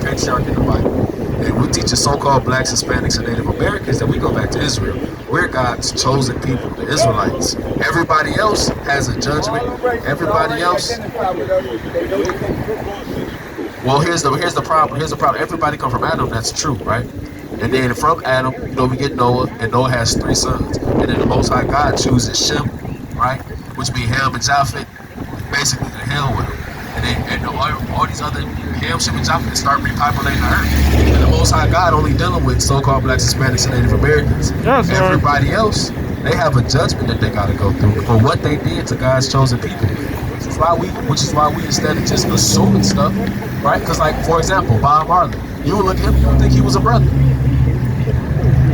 patriarch in the Bible. And we teach the so-called blacks, Hispanics, and Native Americans that we go back to Israel. We're God's chosen people, the Israelites. Everybody else has a judgment. Everybody else. Well, here's the problem. Here's the problem. Everybody come from Adam. That's true, right? And then from Adam, we get Noah, and Noah has 3 sons. And then the Most High God chooses Shem, right? Which means Ham and Japheth, basically to hell with him. And all these other Ham, Shem, and Japheth start repopulating the earth. And the Most High God only dealing with so-called blacks, Hispanics, and Native Americans. Yes, Everybody else, they have a judgment that they got to go through for what they did to God's chosen people. Which is why we instead of just assuming stuff, right? Because, like, for example, Bob Marley, you would look at him, you would think he was a brother.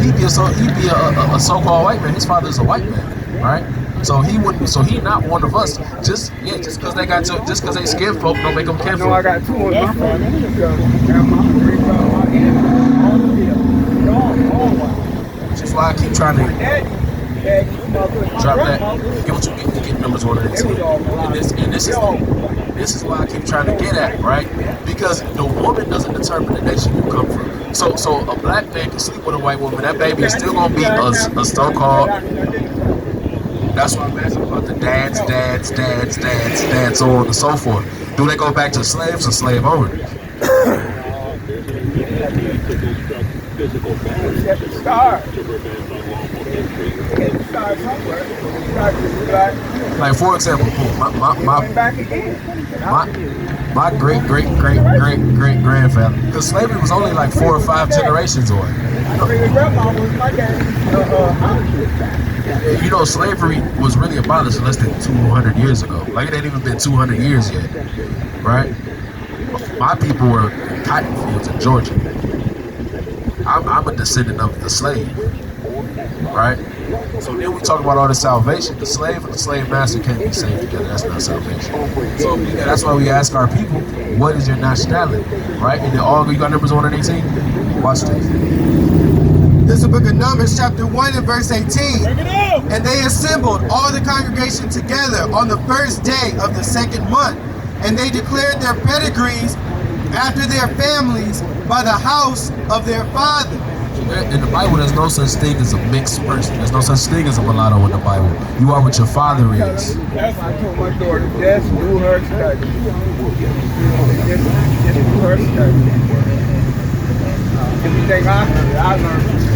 He'd be a so-called white man. His father is a white man, right? So he not one of us. Just because they skin folk don't make them kinfolk. No, I got 2 on my family. Which is why I keep trying to drop that. Get what you get numbers 1 and 18. And this is why I keep trying to get at, right? Because the woman doesn't determine the nation you come from. So a black man can sleep with a white woman. That baby is still gonna be a so-called. That's why I'm asking about the dads, so on and so forth. Do they go back to slaves or slave owners? Like, for example, my great grandfather, because slavery was only like 4 or 5 generations away. Slavery was really abolished less than 200 years ago. Like, it ain't even been 200 years yet, right? My people were in cotton fields in Georgia. I'm a descendant of the slave, right? So then we talk about all the salvation. The slave and the slave master can't be saved together. That's not salvation. So that's why we ask our people, what is your nationality, right? And then you got numbers 1 and 18? Watch this. This is the book of Numbers, chapter 1 and verse 18. And they assembled all the congregation together on the first day of the 2nd month. And they declared their pedigrees after their families by the house of their father. In the Bible, there's no such thing as a mixed person. There's no such thing as a mulatto in the Bible. You are what your father is. That's why I told my daughter, just do her study. Just do her study. Everything I learned from you.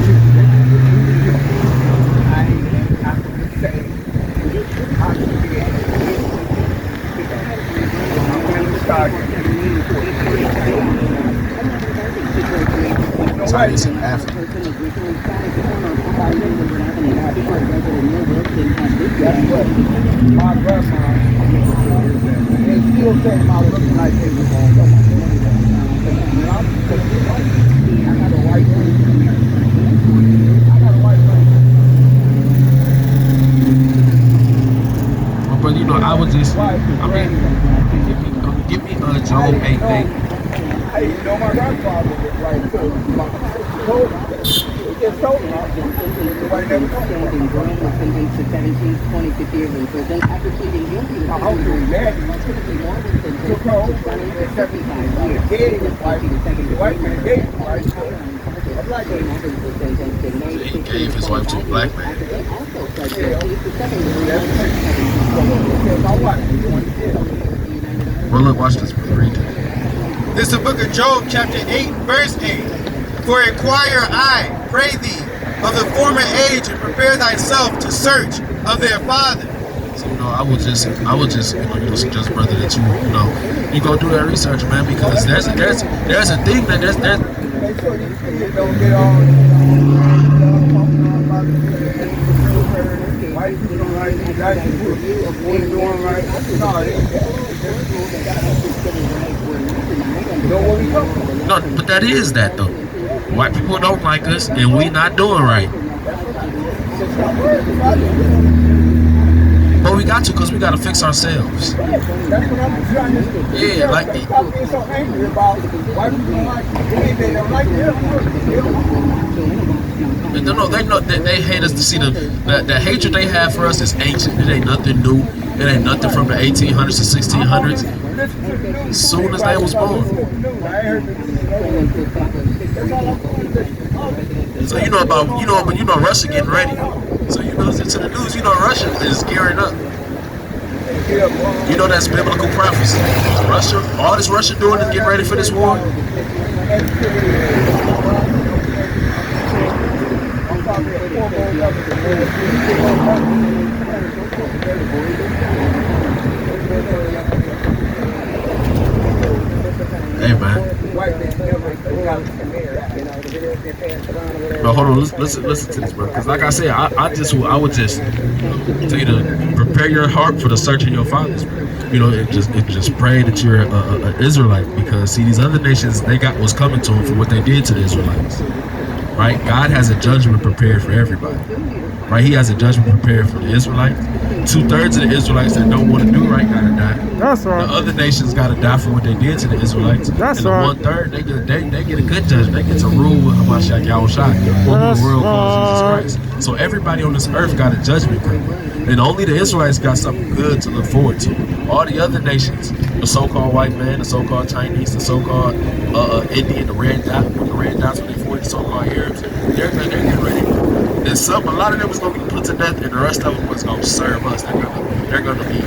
I have to say, I can Chinese in Africa. That's what my grandma, they still came out looking like they were going to go. I got a white man. But I was just, give me Job 8:8. Hey, my grandfather was right too. He just told me. Nobody never told me. Sentenced to 17, 20, 50 years in prison. After pleading guilty to hopefully that typically more than sentenced to 20 to 75 years. gave his wife, the white man gave his wife to a black man. He gave his wife to a black man. Well, look, watch this. Read it. This is the book of Job, chapter 8, verse 8. For inquire I, pray thee, of the former age, and prepare thyself to search of their father. So, I would just, suggest, brother, that you go do that research, man, because there's a thing, man. There's Make sure these kids don't get all white people don't like these black people ain't doing right. no, but that is that though. White people don't like us, and we not doing right. But we got to, because we got to fix ourselves. That's what I'm trying to do. Yeah, like Stop being so angry about white people don't like you. They don't like them. they hate us to see the hatred they have for us is ancient. It ain't nothing new. It ain't nothing from the 1800s to 1600s. As soon as they was born. So Russia getting ready. So listen to the news. Russia is gearing up. That's biblical prophecy. Russia, all this Russia doing is getting ready for this war. Hey man. But hold on, listen to this, bro. Because like I said, I would just tell you to prepare your heart for the search of your fathers, bro. And just pray that you're an Israelite, because see, these other nations, they got what's coming to them for what they did to the Israelites. Right? God has a judgment prepared for everybody. Right? He has a judgment prepared for the Israelites. 2/3 of the Israelites that don't want to do right gotta die. That's right. The other nations gotta die for what they did to the Israelites. That's and the right. 1/3 they get a good judgment. They get to rule with Hamashiach Yahushua, or the world called Jesus Christ. So everybody on this earth got a judgment coming. And only the Israelites got something good to look forward to. All the other nations, the so-called white man, the so-called Chinese, the so-called Indian, the red dots when they fought the so-called Arabs, they're getting ready. And a lot of them was gonna be put to death, and the rest of them was gonna serve us. They're gonna be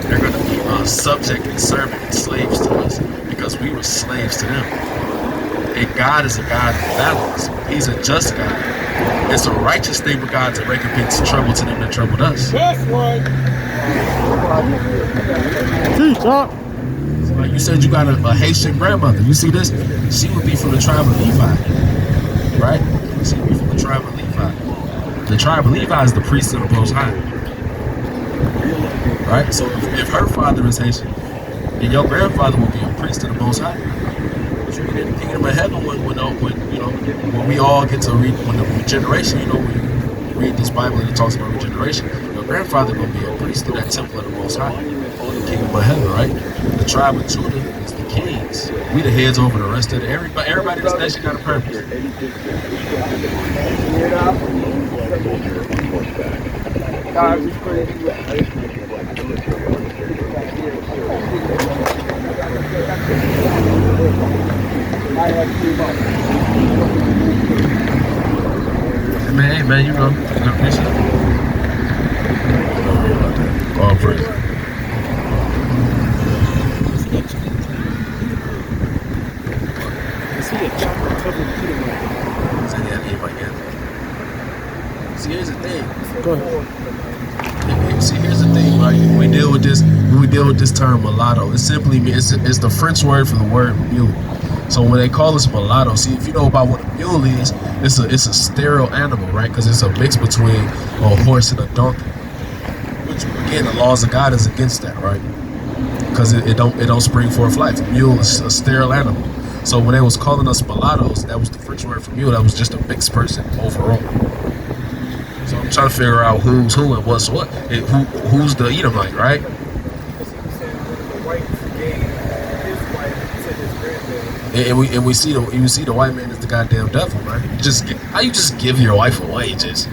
subject and servant and slaves to us, because we were slaves to them. And God is a God of balance. He's a just God. It's a righteous thing for God to recompense trouble to them that troubled us. That's right. Teach up. So like you said, you got a Haitian grandmother. You see this? She would be from the tribe of Levi, right? She would be from the tribe of Levi. The tribe of Levi is the priest of the Most High, right? So if her father is Haitian, then your grandfather will be a priest of the Most High. So in the kingdom of heaven, when we all get to read, when the regeneration, when you read this Bible and it talks about regeneration, your grandfather will be a priest of that temple of the Most High, in the kingdom of heaven, right? The tribe of Judah is the kings. We the heads over the rest of everybody in this nation got a purpose. Hey man, you good piece of all praise. See, here's the thing. Go ahead. See, here's the thing, right? When we deal with this term mulatto, it simply means it's the French word for the word mule. So when they call us mulatto, see, if you know about what a mule is, it's a sterile animal, right? Because it's a mix between a horse and a donkey. Which again, the laws of God is against that, right? Because it don't spring forth life. A mule is a sterile animal. So when they was calling us mulattoes, that was the French word for mule. That was just a mixed person overall. So I'm trying to figure out who's who and what's what. Who's the Edomite, right? And we see the white man is the goddamn devil, right? How you just give your wife away, just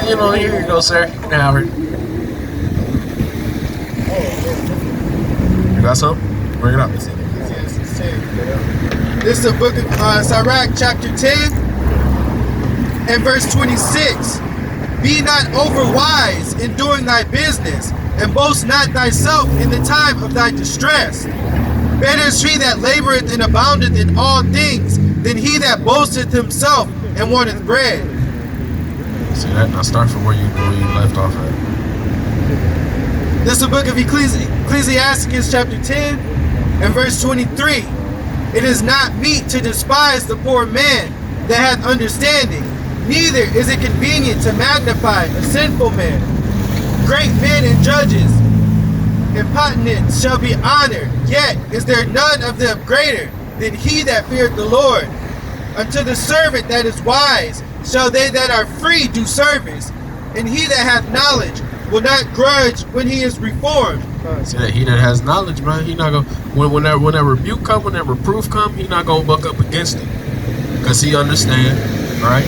here you go, sir. You can have it. You got something? Bring it up. This is the book of Sirach, chapter 10 and verse 26. Be not overwise in doing thy business, and boast not thyself in the time of thy distress. Better is he that laboreth and aboundeth in all things than he that boasteth himself and wanteth bread. See that? Now start from where you left off at. This is the book of Ecclesiastes chapter 10 and verse 23. It is not meet to despise the poor man that hath understanding, neither is it convenient to magnify a sinful man. Great men and judges and potentates shall be honored, yet is there none of them greater than he that feareth the Lord. Unto the servant that is wise shall they that are free do service, and he that hath knowledge will not grudge when he is reformed. See that he that has knowledge, man, he not gonna when that rebuke come, when that reproof come, he not gonna buck up against it, cause he understand, right?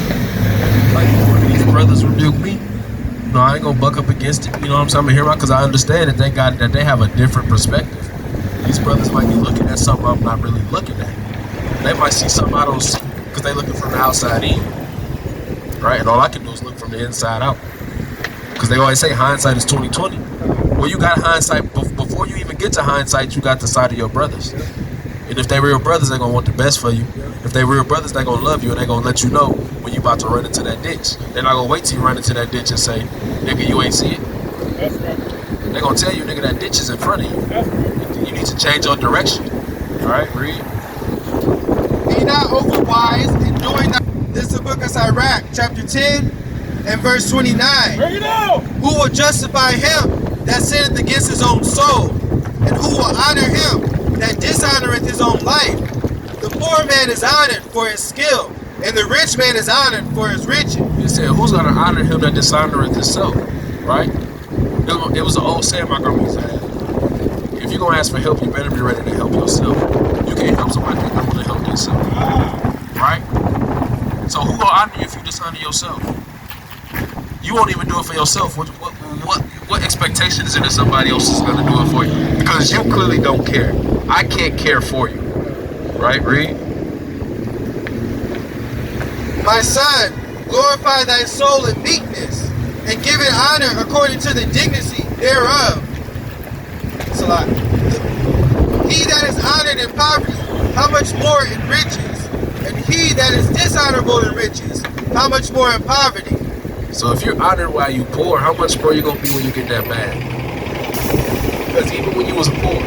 Like when these brothers rebuke me, no, I ain't gonna buck up against it. You know what I'm saying? I'm gonna hear out, cause I understand that they have a different perspective. These brothers might be looking at something I'm not really looking at. They might see something I don't see, cause they looking from the outside in, right? And all I can do is look from the inside out. Because they always say hindsight is 20/20. Well, you got hindsight before you even get to hindsight. You got the side of your brothers, and if they real brothers, they're gonna want the best for you. If they real brothers, they're gonna love you, and they're gonna let you know when you about to run into that ditch. They're not gonna wait till you run into that ditch and say, "Nigga, you ain't see it." They're gonna tell you, "Nigga, that ditch is in front of you. You need to change your direction." All right, read. Be not overwise in doing that. This is the book of Sirach, chapter 10 and verse 29. Bring it out! Who will justify him that sinneth against his own soul? And who will honor him that dishonoreth his own life? The poor man is honored for his skill, and the rich man is honored for his riches. He said, who's going to honor him that dishonoreth himself? Right? It was an old saying my grandma used to have. If you're going to ask for help, you better be ready to help yourself. You can't help somebody if you don't want to help yourself. Right? So who will honor you if you dishonor yourself? You won't even do it for yourself. What expectation is it that somebody else is going to do it for you? Because you clearly don't care. I can't care for you. Right? Read. My son, glorify thy soul in meekness, and give it honor according to the dignity thereof. Salah. He that is honored in poverty, how much more in riches? And he that is dishonorable in riches, how much more in poverty? So if you're honored while you poor, how much poor you gonna be when you get that bag? Because even when you was poor,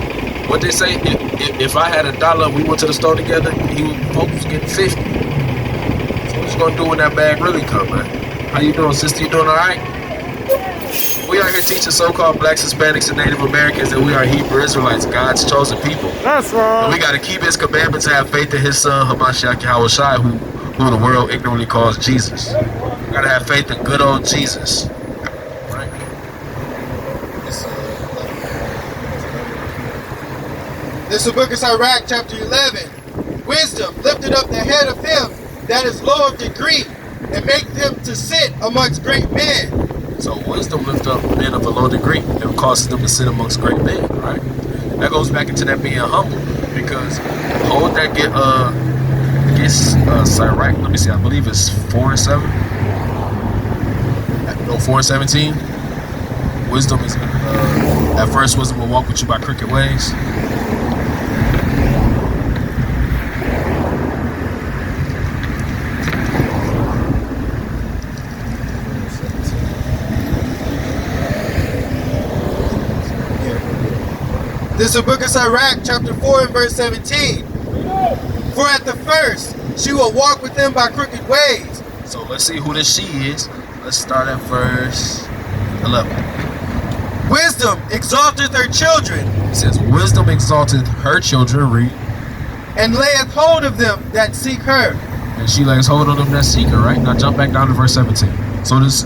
what they say, if I had $1 and we went to the store together, folks was getting 50. So what you gonna do when that bag really come, man? How you doing, sister? You doing all right? We are here teaching so-called blacks, Hispanics, and Native Americans that we are Hebrew Israelites, God's chosen people. That's right. And we got to keep his commandments and have faith in his son, Hamashiach Yahushua, who the world ignorantly calls Jesus. We got to have faith in good old Jesus. Right? This is the book of Sirach, chapter 11. Wisdom lifted up the head of him that is low of degree, and make him to sit amongst great men. So wisdom lifts up men of a low degree and causes them to sit amongst great men, right? That goes back into that being humble, because hold that gets Sirach, let me see, I believe it's 4:7. No, 4:17. Wisdom is at first wisdom will walk with you by crooked ways. This is the book of Sirach, chapter 4 and verse 17. For at the first she will walk with them by crooked ways. So let's see who this she is. Let's start at verse 11. Wisdom exalteth her children, It says, wisdom exalteth her children, read, and layeth hold of them that seek her. and she lays hold on them that seek her, right? Now jump back down to verse 17. So this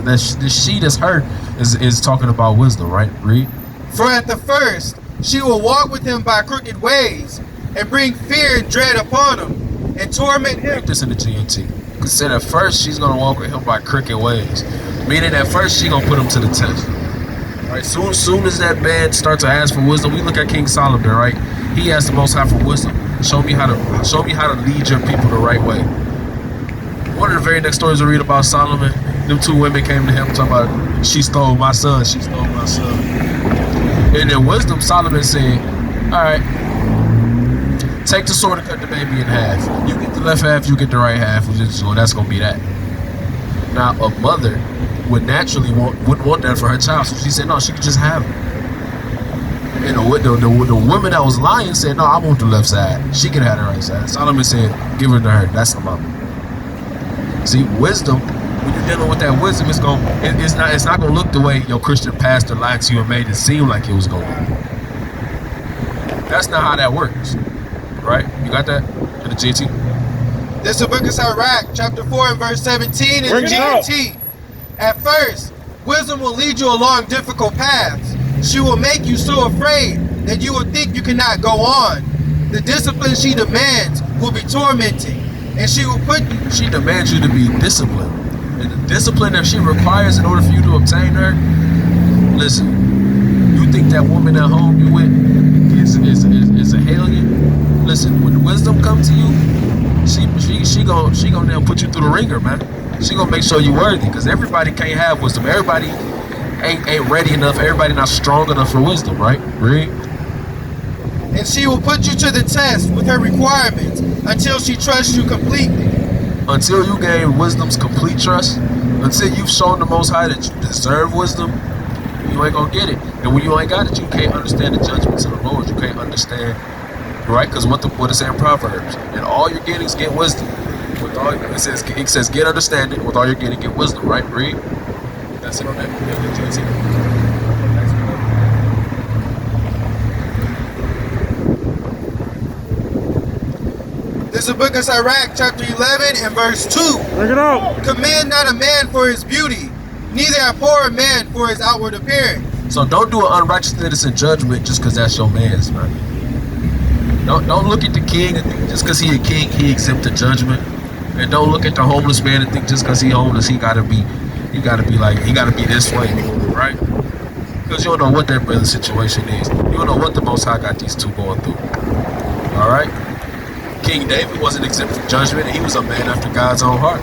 she that's her is talking about wisdom, right? Read. For at the first she will walk with him by crooked ways, and bring fear and dread upon him, and torment him. Make this in the GNT. Because said at first she's going to walk with him by crooked ways. Meaning at first she going to put him to the test. Right? Soon as that man starts to ask for wisdom, we look at King Solomon, right? He asked the Most High for wisdom. Show me how to lead your people the right way. One of the very next stories we read about Solomon, them two women came to him talking about, she stole my son, she stole my son. And in wisdom, Solomon said, all right, Take the sword and cut the baby in half. You get the left half, you get the right half. So that's gonna be that. Now a mother would naturally wouldn't want that for her child, so she said no, she could just have it. And the woman that was lying said no, I want the left side. She could have the right side. Solomon said, give her to her. That's the mama. See, wisdom. When you're dealing with that wisdom, it's not gonna look the way your Christian pastor lied to you and made it seem like it was going to. That's not how that works, right? You got that in the GT? This is the book of Sirach, chapter 4 and verse 17 in the GT. At first, wisdom will lead you along difficult paths. She will make you so afraid that you will think you cannot go on. The discipline she demands will be tormenting, and she demands you to be disciplined. And the discipline that she requires in order for you to obtain her, listen, you think that woman at home you with is a hellion? Listen, when wisdom comes to you, she gonna now put you through the ringer, man. She gonna make sure you worthy, because everybody can't have wisdom. Everybody ain't ready enough. Everybody not strong enough for wisdom, right? Read. And she will put you to the test with her requirements until she trusts you completely. Until you gain wisdom's complete trust, until you've shown the Most High that you deserve wisdom, you ain't gonna get it. And when you ain't got it, you can't understand the judgments of the Lord. You can't understand, right? Because what it says in Proverbs, and all you're getting is get wisdom. With all it says get understanding. With all you're getting, get wisdom. Right? Read. That's it on that. This is the book of Sirach, chapter 11 and verse 2. Bring it out. Command not a man for his beauty, neither abhor a man for his outward appearance. So don't do an unrighteousness in judgment just because that's your man's, man. Don't look at the king and think just because he a king, he exempt the judgment. And don't look at the homeless man and think just because he homeless, he gotta be this way, right? Because you don't know what that brother's situation is. You don't know what the Most High got these two going through. All right? King David wasn't exempt from judgment, and he was a man after God's own heart.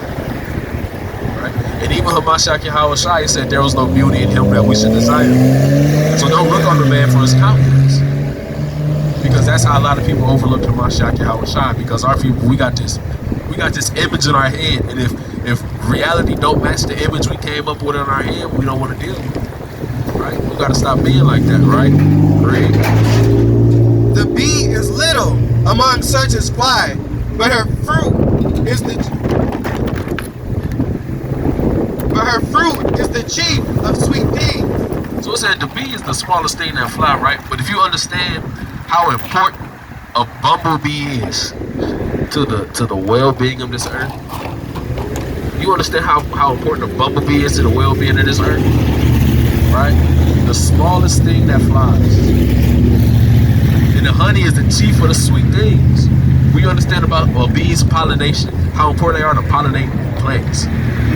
Right? And even Hamashiach Yahweh Shai said there was no beauty in him that we should desire. So don't look on the man for his countenance. Because that's how a lot of people overlook Hamashiach Yahweh Shai, because our people, we got this image in our head, and if reality don't match the image we came up with in our head, we don't want to deal with it. Right? We gotta stop being like that, right? Read. The bee is little among such as fly, but her fruit is the chief of sweet things. So it said the bee is the smallest thing that fly, right? But if you understand how important a bumblebee is to the well-being of this earth, you understand how important a bumblebee is to the well-being of this earth, right? The smallest thing that flies. And the honey is the chief of the sweet things. We understand about bees' pollination, how important they are to pollinate plants,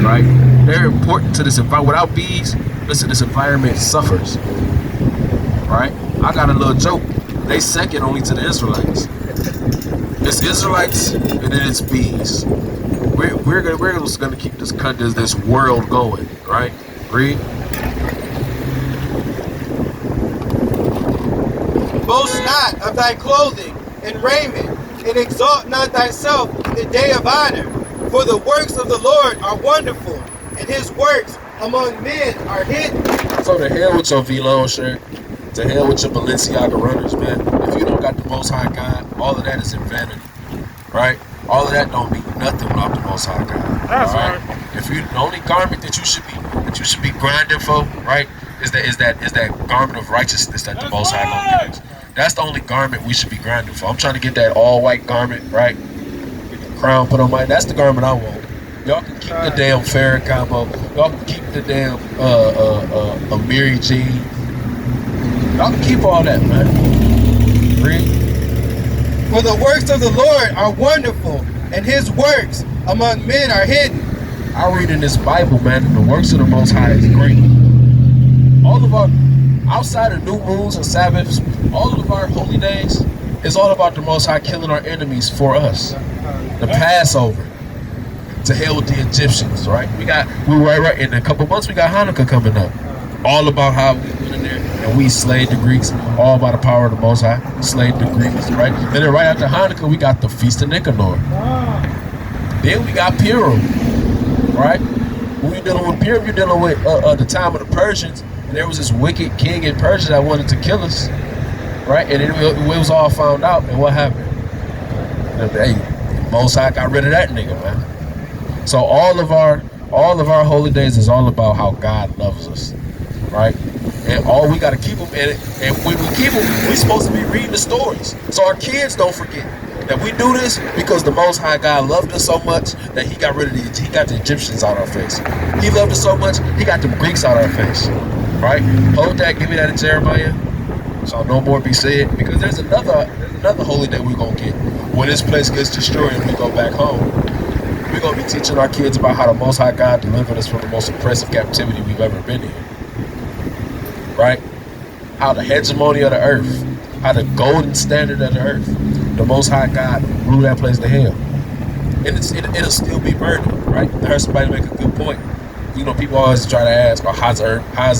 right? They're important to this environment. Without bees, listen, this environment suffers, right? I got a little joke. They second only to the Israelites. It's Israelites and then it's bees. We're just gonna keep this world going, right? Read. Boast not of thy clothing and raiment, and exalt not thyself in the day of honor. For the works of the Lord are wonderful, and his works among men are hidden. So to hell with your V-Lone shirt, to hell with your Balenciaga runners, man. If you don't got the Most High God, all of that is in vanity, right? All of that don't mean nothing without the Most High God. That's right. If you, the only garment that you should be grinding for, right, is that garment of righteousness that the Most High gonna give us. That's the only garment we should be grinding for. I'm trying to get that all white garment, right? Get the crown put on my. That's the garment I want. Y'all can keep the damn Farrakhan. Y'all can keep the damn Amiri jeans. Y'all can keep all that, man. Read. For the works of the Lord are wonderful, and his works among men are hidden. I read in this Bible, man, that the works of the Most High is great. All of our, outside of new moons and Sabbaths, all of our holy days is all about the Most High killing our enemies for us. The Passover. To hell with the Egyptians, right? We right in a couple months we got Hanukkah coming up. all about how we went in there and we slayed the Greeks, all by the power of the Most High, slayed the Greeks, right? And then right after Hanukkah, we got the Feast of Nicanor. Then we got Purim, right? When you're dealing with Purim, you're dealing with the time of the Persians, and there was this wicked king in Persia that wanted to kill us, right? And it was all found out, and what happened? Hey, Most High got rid of that nigga, man. So all of our holy days is all about how God loves us, right? And all we got to keep them in it. And when we keep them, we're supposed to be reading the stories, so our kids don't forget that we do this because the Most High God loved us so much that He got rid of he got the Egyptians out our face. He loved us so much He got the Greeks out our face, right? Hold that, give me that in Jeremiah, so no more be said. Because there's another holy day we're gonna get when this place gets destroyed and we go back home. We're gonna be teaching our kids about how the Most High God delivered us from the most oppressive captivity we've ever been in, right? How the hegemony of the earth, how the golden standard of the earth, the Most High God ruled that place to hell. And it'll still be burning, right? I heard somebody make a good point. You know, people always try to ask, oh, how's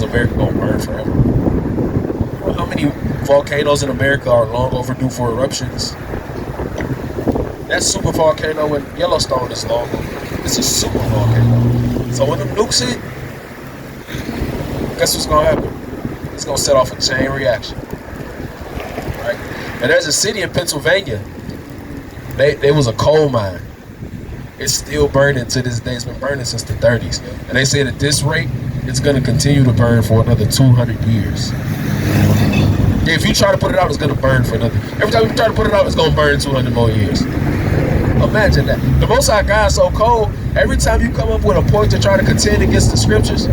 America gonna burn forever? You know how many volcanoes in America are long overdue for eruptions? That super volcano in Yellowstone is long overdue. It's a super volcano. So when them nukes hit, guess what's gonna happen? It's gonna set off a chain reaction. Right? And there's a city in Pennsylvania. There was a coal mine. It's still burning to this day. It's been burning since the 30s. And they say at this rate, it's going to continue to burn for another 200 years. If you try to put it out, it's going to burn for another. Every time you try to put it out, it's going to burn 200 more years. Imagine that. The Most High God's so cold, every time you come up with a point to try to contend against the scriptures,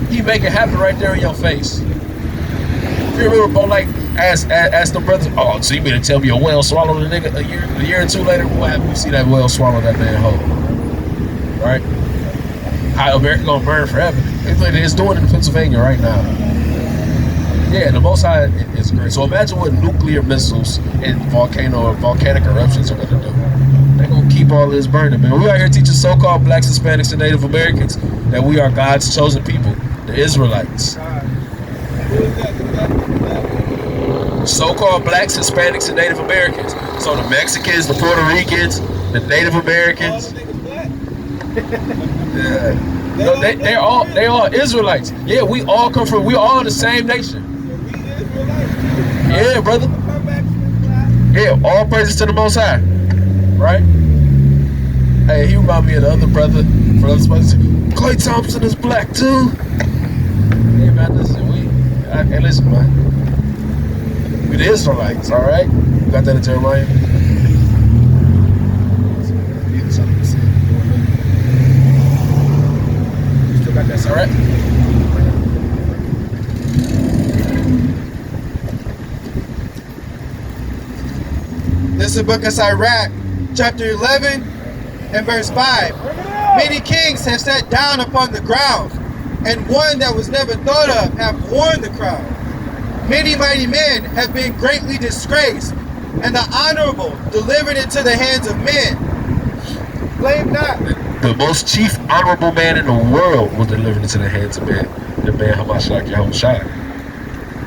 He make it happen right there in your face. If you remember, like, ask the brothers, oh, so you mean to tell me a whale swallowed a nigga a year or two later? What happened? You see that whale swallow that man whole. Right? How America gonna burn forever? It's doing it in Pennsylvania right now. Yeah, the Most High is great. So imagine what nuclear missiles and volcanic eruptions are gonna do. They're gonna keep all this burning, man. We out here teaching so-called blacks, Hispanics, and Native Americans that we are God's chosen people, the Israelites. So-called blacks, Hispanics, and Native Americans. So the Mexicans, the Puerto Ricans, the Native Americans. Yeah. No, they all Israelites. Yeah, we all in the same nation. Yeah, brother. Yeah, all praises to the Most High. Right? Hey, he remind me of the other brother from other spots. Clay Thompson is black too. Hey man, hey listen, man. We the Israelites, alright? You got that in Jeremiah? Still got that, alright? This is the book of Sirach, chapter 11 and verse 5. Many kings have sat down upon the ground, and one that was never thought of have worn the crown. Many mighty men have been greatly disgraced, and the honorable delivered into the hands of men. Blame not. The most chief honorable man in the world was delivered into the hands of men. The man Hamashiach Yahushua.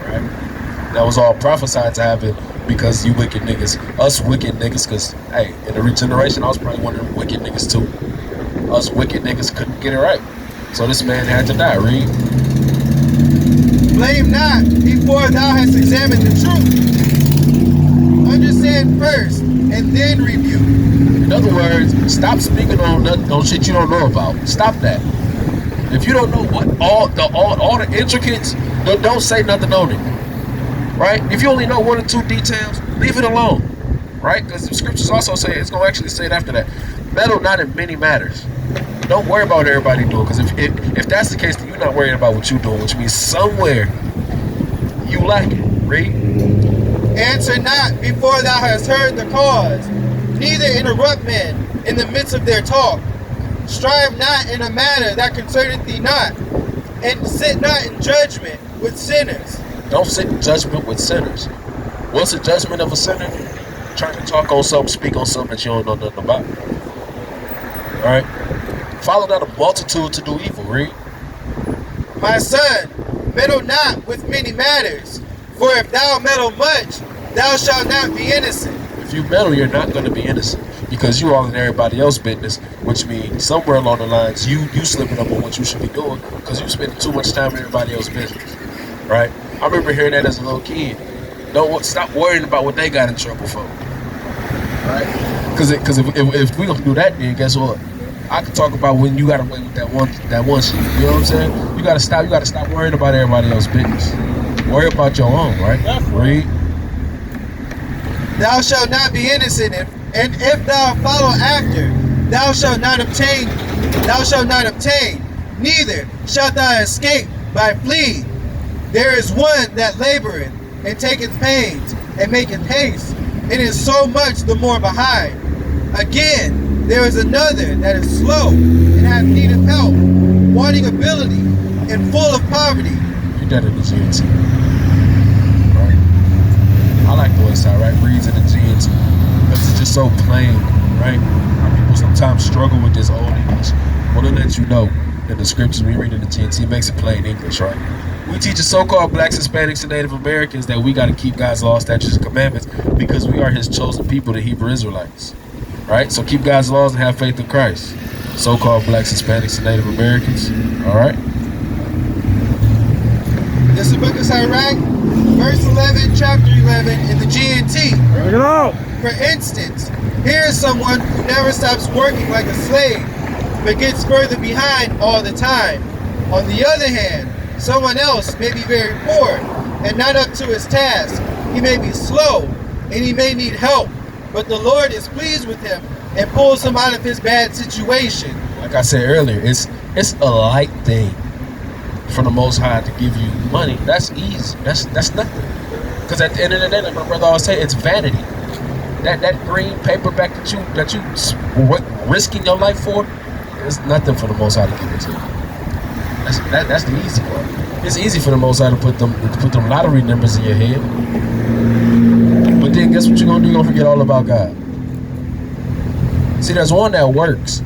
Right? That was all prophesied to happen because you wicked niggas, us wicked niggas, because, hey, in the regeneration, I was probably one of them wicked niggas too. Us wicked niggas couldn't get it right. So this man had to die, read. Blame not before thou hast examined the truth. Understand first, and then rebuke. In other words, stop speaking on shit you don't know about. Stop that. If you don't know what all the intricates, don't say nothing on it. Right? If you only know one or two details, leave it alone. Right? Because the scriptures also say, it's going to actually say it after that. Meddle not in many matters. Don't worry about what everybody doing. Because if that's the case, then you're not worrying about what you're doing, which means somewhere you like it. Read. Answer not before thou hast heard the cause, neither interrupt men in the midst of their talk. Strive not in a matter that concerneth thee not, and sit not in judgment with sinners. Don't sit in judgment with sinners. What's the judgment of a sinner? Trying to talk on something, speak on something that you don't know nothing about. Alright? Follow not a multitude to do evil, read. My son, Meddle not with many matters, for if thou meddle much, thou shalt not be innocent. If you meddle, you're not going to be innocent because you're all in everybody else's business, which means somewhere along the lines you slipping up on what you should be doing because you spending too much time in everybody else's business, right? I remember hearing that as a little kid. Stop worrying about what they got in trouble for, right? Because if we gonna do that, then guess what? I could talk about when you got away with that one shit. You know what I'm saying? You gotta stop worrying about everybody else's business. Worry about your own, right? Read. Thou shalt not be innocent, and if thou follow after, thou shalt not obtain. Thou shalt not obtain. Neither shalt thou escape by fleeing. There is one that laboreth and taketh pains and maketh haste, and is so much the more behind. Again, there is another that is slow and hath need of help, wanting ability, and full of poverty. You done in the GNT. Right? I like the West Side, right? Reads in the GNT. Because it's just so plain, right? Our people sometimes struggle with this old English. I want to let you know that the scriptures we read in the GNT makes it plain English, right? We teach the so-called blacks, Hispanics, and Native Americans that we got to keep God's laws, statutes, and commandments because we are his chosen people, the Hebrew Israelites. Right? So keep God's laws and have faith in Christ. So-called blacks, Hispanics, and Native Americans. All right? This is the book of Sirach, verse 11, chapter 11, in the GNT. Bring it out. For instance, here is someone who never stops working like a slave, but gets further behind all the time. On the other hand, someone else may be very poor and not up to his task. He may be slow and he may need help, but the Lord is pleased with him and pulls him out of his bad situation. Like I said earlier, it's a light thing for the Most High to give you money. That's easy. That's nothing. Because at the end of the day, like my brother always say, it's vanity. That green paperback that you risking your life for, it's nothing for the Most High to give it to you. That's the easy part. It's easy for the Most High to put them lottery numbers in your head. But then guess what you're gonna do? You're gonna forget all about God. See, there's one that works,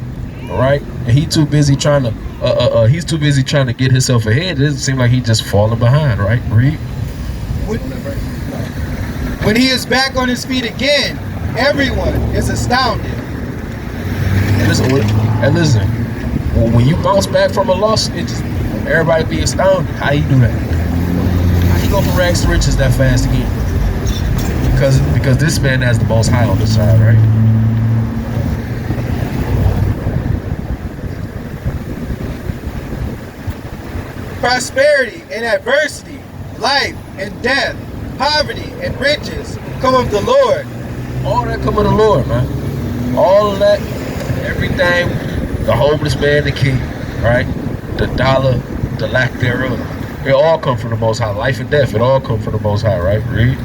all right, and he's too busy trying to get himself ahead. It doesn't seem like he's just falling behind, right? Read. When he is back on his feet again, everyone is astounded. And listen, when you bounce back from a loss, everybody be astounded. How you do that? How you go from rags to riches that fast again? Because this man has the Most High on his side, right? Prosperity and adversity, life and death, poverty and riches come of the Lord. All that come of the Lord, man. All of that, everything, the homeless man, the king, right? The dollar, the lack thereof. It all come from the Most High. Life and death, it all come from the Most High, right? Read.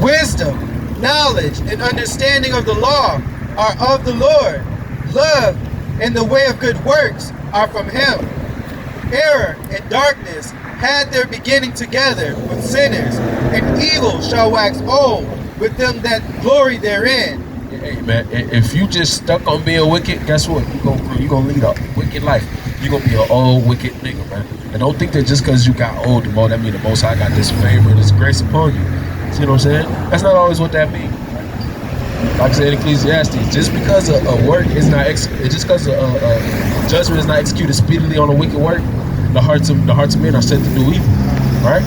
Wisdom, knowledge, and understanding of the law are of the Lord. Love and the way of good works are from him. Error and darkness had their beginning together with sinners, and evil shall wax old with them that glory therein. Hey man, if you just stuck on being wicked, guess what? You're gonna lead a wicked life. You're gonna be an old wicked nigga, man. And don't think that just because you got old, that means the Most High got this favor, this grace upon you. See what I'm saying? That's not always what that means. Like I said in Ecclesiastes, just because a work is not just because a judgment is not executed speedily on a wicked work, the hearts of men are set to do evil, right?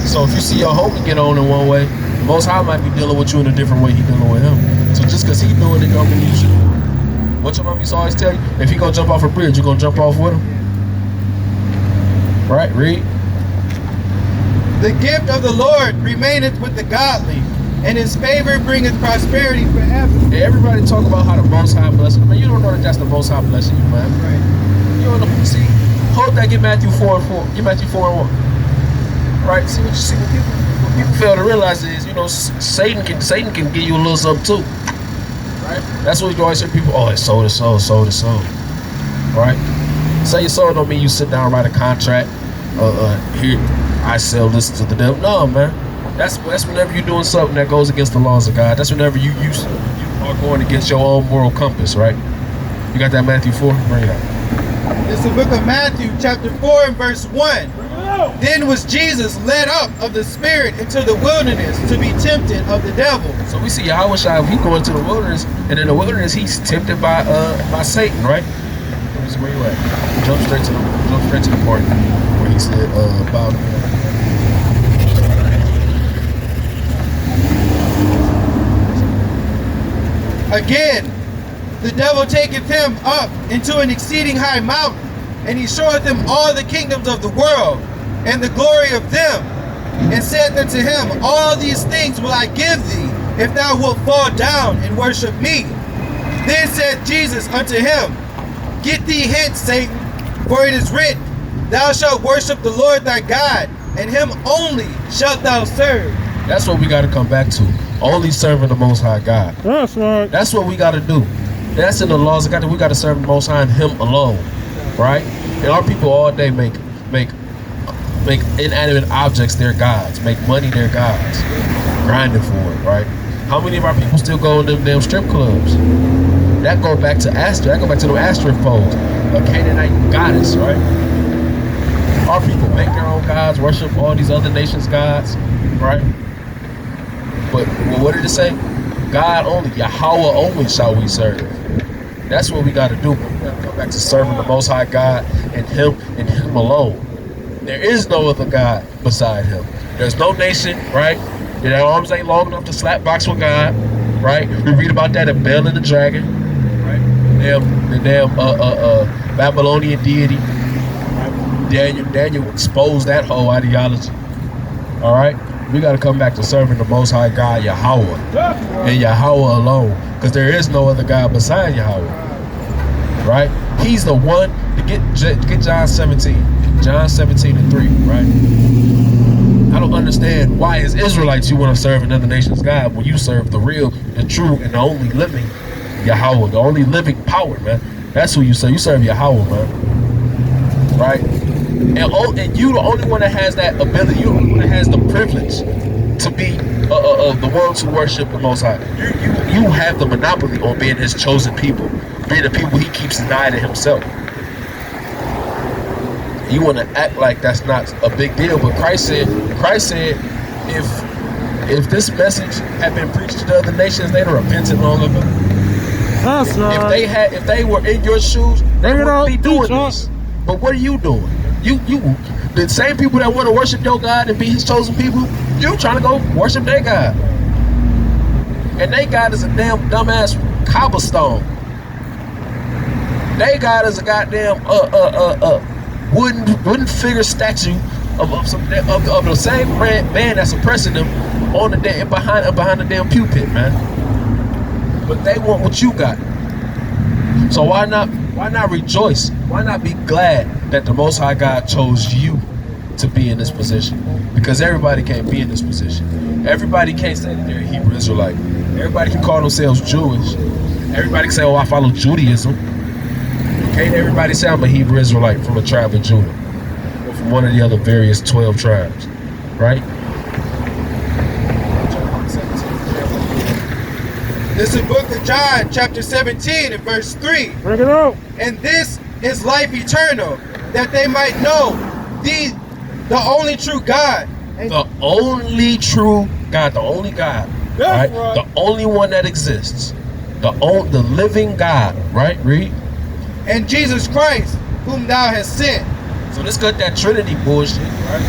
So if you see your homie get on in one way, the Most High might be dealing with you in a different way He dealing with him. So just because he doing it don't mean you should do it. What your mom used to always tell you? If he gonna jump off a bridge, you gonna jump off with him, right? Read. The gift of the Lord remaineth with the godly, and his favor bringeth prosperity forever. Yeah, everybody talk about how the Most High blessing you. Man, you don't know that that's the Most High blessing you, man. Right. You don't know. See, hold that. Get Matthew 4:4. Get Matthew 4:1. Right. See what you see. What people fail to realize is, Satan can give you a little something too. Right. That's what you always hear people. Oh, it's sold to soul, sold to soul. Right. Say your soul don't mean you sit down and write a contract. Here, I sell this to the devil. No, man. That's whenever you're doing something that goes against the laws of God. That's whenever you are going against your own moral compass, right? You got that Matthew 4? Bring it out. It's the book of Matthew, chapter 4 and verse 1. Then was Jesus led up of the Spirit into the wilderness to be tempted of the devil. So we see Yahweh Shai, he going to the wilderness, and in the wilderness he's tempted by Satan, right? Where you at? Jump straight to the part where he said about Again, the devil taketh him up into an exceeding high mountain, and he showeth him all the kingdoms of the world, and the glory of them, and saith unto him, All these things will I give thee, if thou wilt fall down and worship me. Then said Jesus unto him, Get thee hence, Satan, for it is written, Thou shalt worship the Lord thy God, and him only shalt thou serve. That's what we got to come back to. Only serving the Most High God. That's right. That's what we got to do. That's in the laws of God. We got to serve the Most High and Him alone, right? And our people all day make inanimate objects their gods, make money their gods, grinding for it, right? How many of our people still go in them damn strip clubs? That go back to Astor. That go back to the Astor poles, a Canaanite goddess, right? Our people make their own gods, worship all these other nations' gods, right? But what did it say? God only, Yahweh only shall we serve. That's what we got to do. We got to come back to serving the Most High God and Him alone. There is no other God beside Him. There's no nation, right? Their arms ain't long enough to slap box with God, right? We read about that in Bel and the Dragon, right? The damn Babylonian deity. Right? Daniel exposed that whole ideology. All right? We got to come back to serving the Most High God, Yahweh, and Yahweh alone, because there is no other God beside Yahweh, right? He's the one to get John 17 and 3, right? I don't understand why as Israelites you want to serve another nation's God when you serve the real, the true, and the only living Yahweh, the only living power, man. That's who you serve. You serve Yahweh, man, right? And you the only one that has that ability. You the only one that has the privilege to be the ones who worship the Most High. You have the monopoly on being His chosen people, being the people He keeps nigh to Himself. You want to act like that's not a big deal, but Christ said, if this message had been preached to the other nations, they'd have repented long ago. That's right. If they were in your shoes, they wouldn't be doing this. But what are you doing? You the same people that want to worship your God and be His chosen people, you trying to go worship their God. And their God is a damn dumbass cobblestone. Their God is a goddamn wooden figure statue of the same man that's oppressing them on the damn behind the damn pew pit, man. But they want what you got. So why not rejoice? Why not be glad that the Most High God chose you to be in this position? Because everybody can't be in this position. Everybody can't say that they're a Hebrew Israelite. Everybody can call themselves Jewish. Everybody can say, oh, I follow Judaism. Can't everybody say I'm a Hebrew Israelite from a tribe of Judah? Or from one of the other various 12 tribes, right? This is the book of John, chapter 17, and verse 3. Bring it out. And this is life eternal, that they might know thee, the only true God. And the only true God, the only God, right? The only one that exists. The living God, right? Read. And Jesus Christ, whom thou hast sent. So let's cut that Trinity bullshit, right?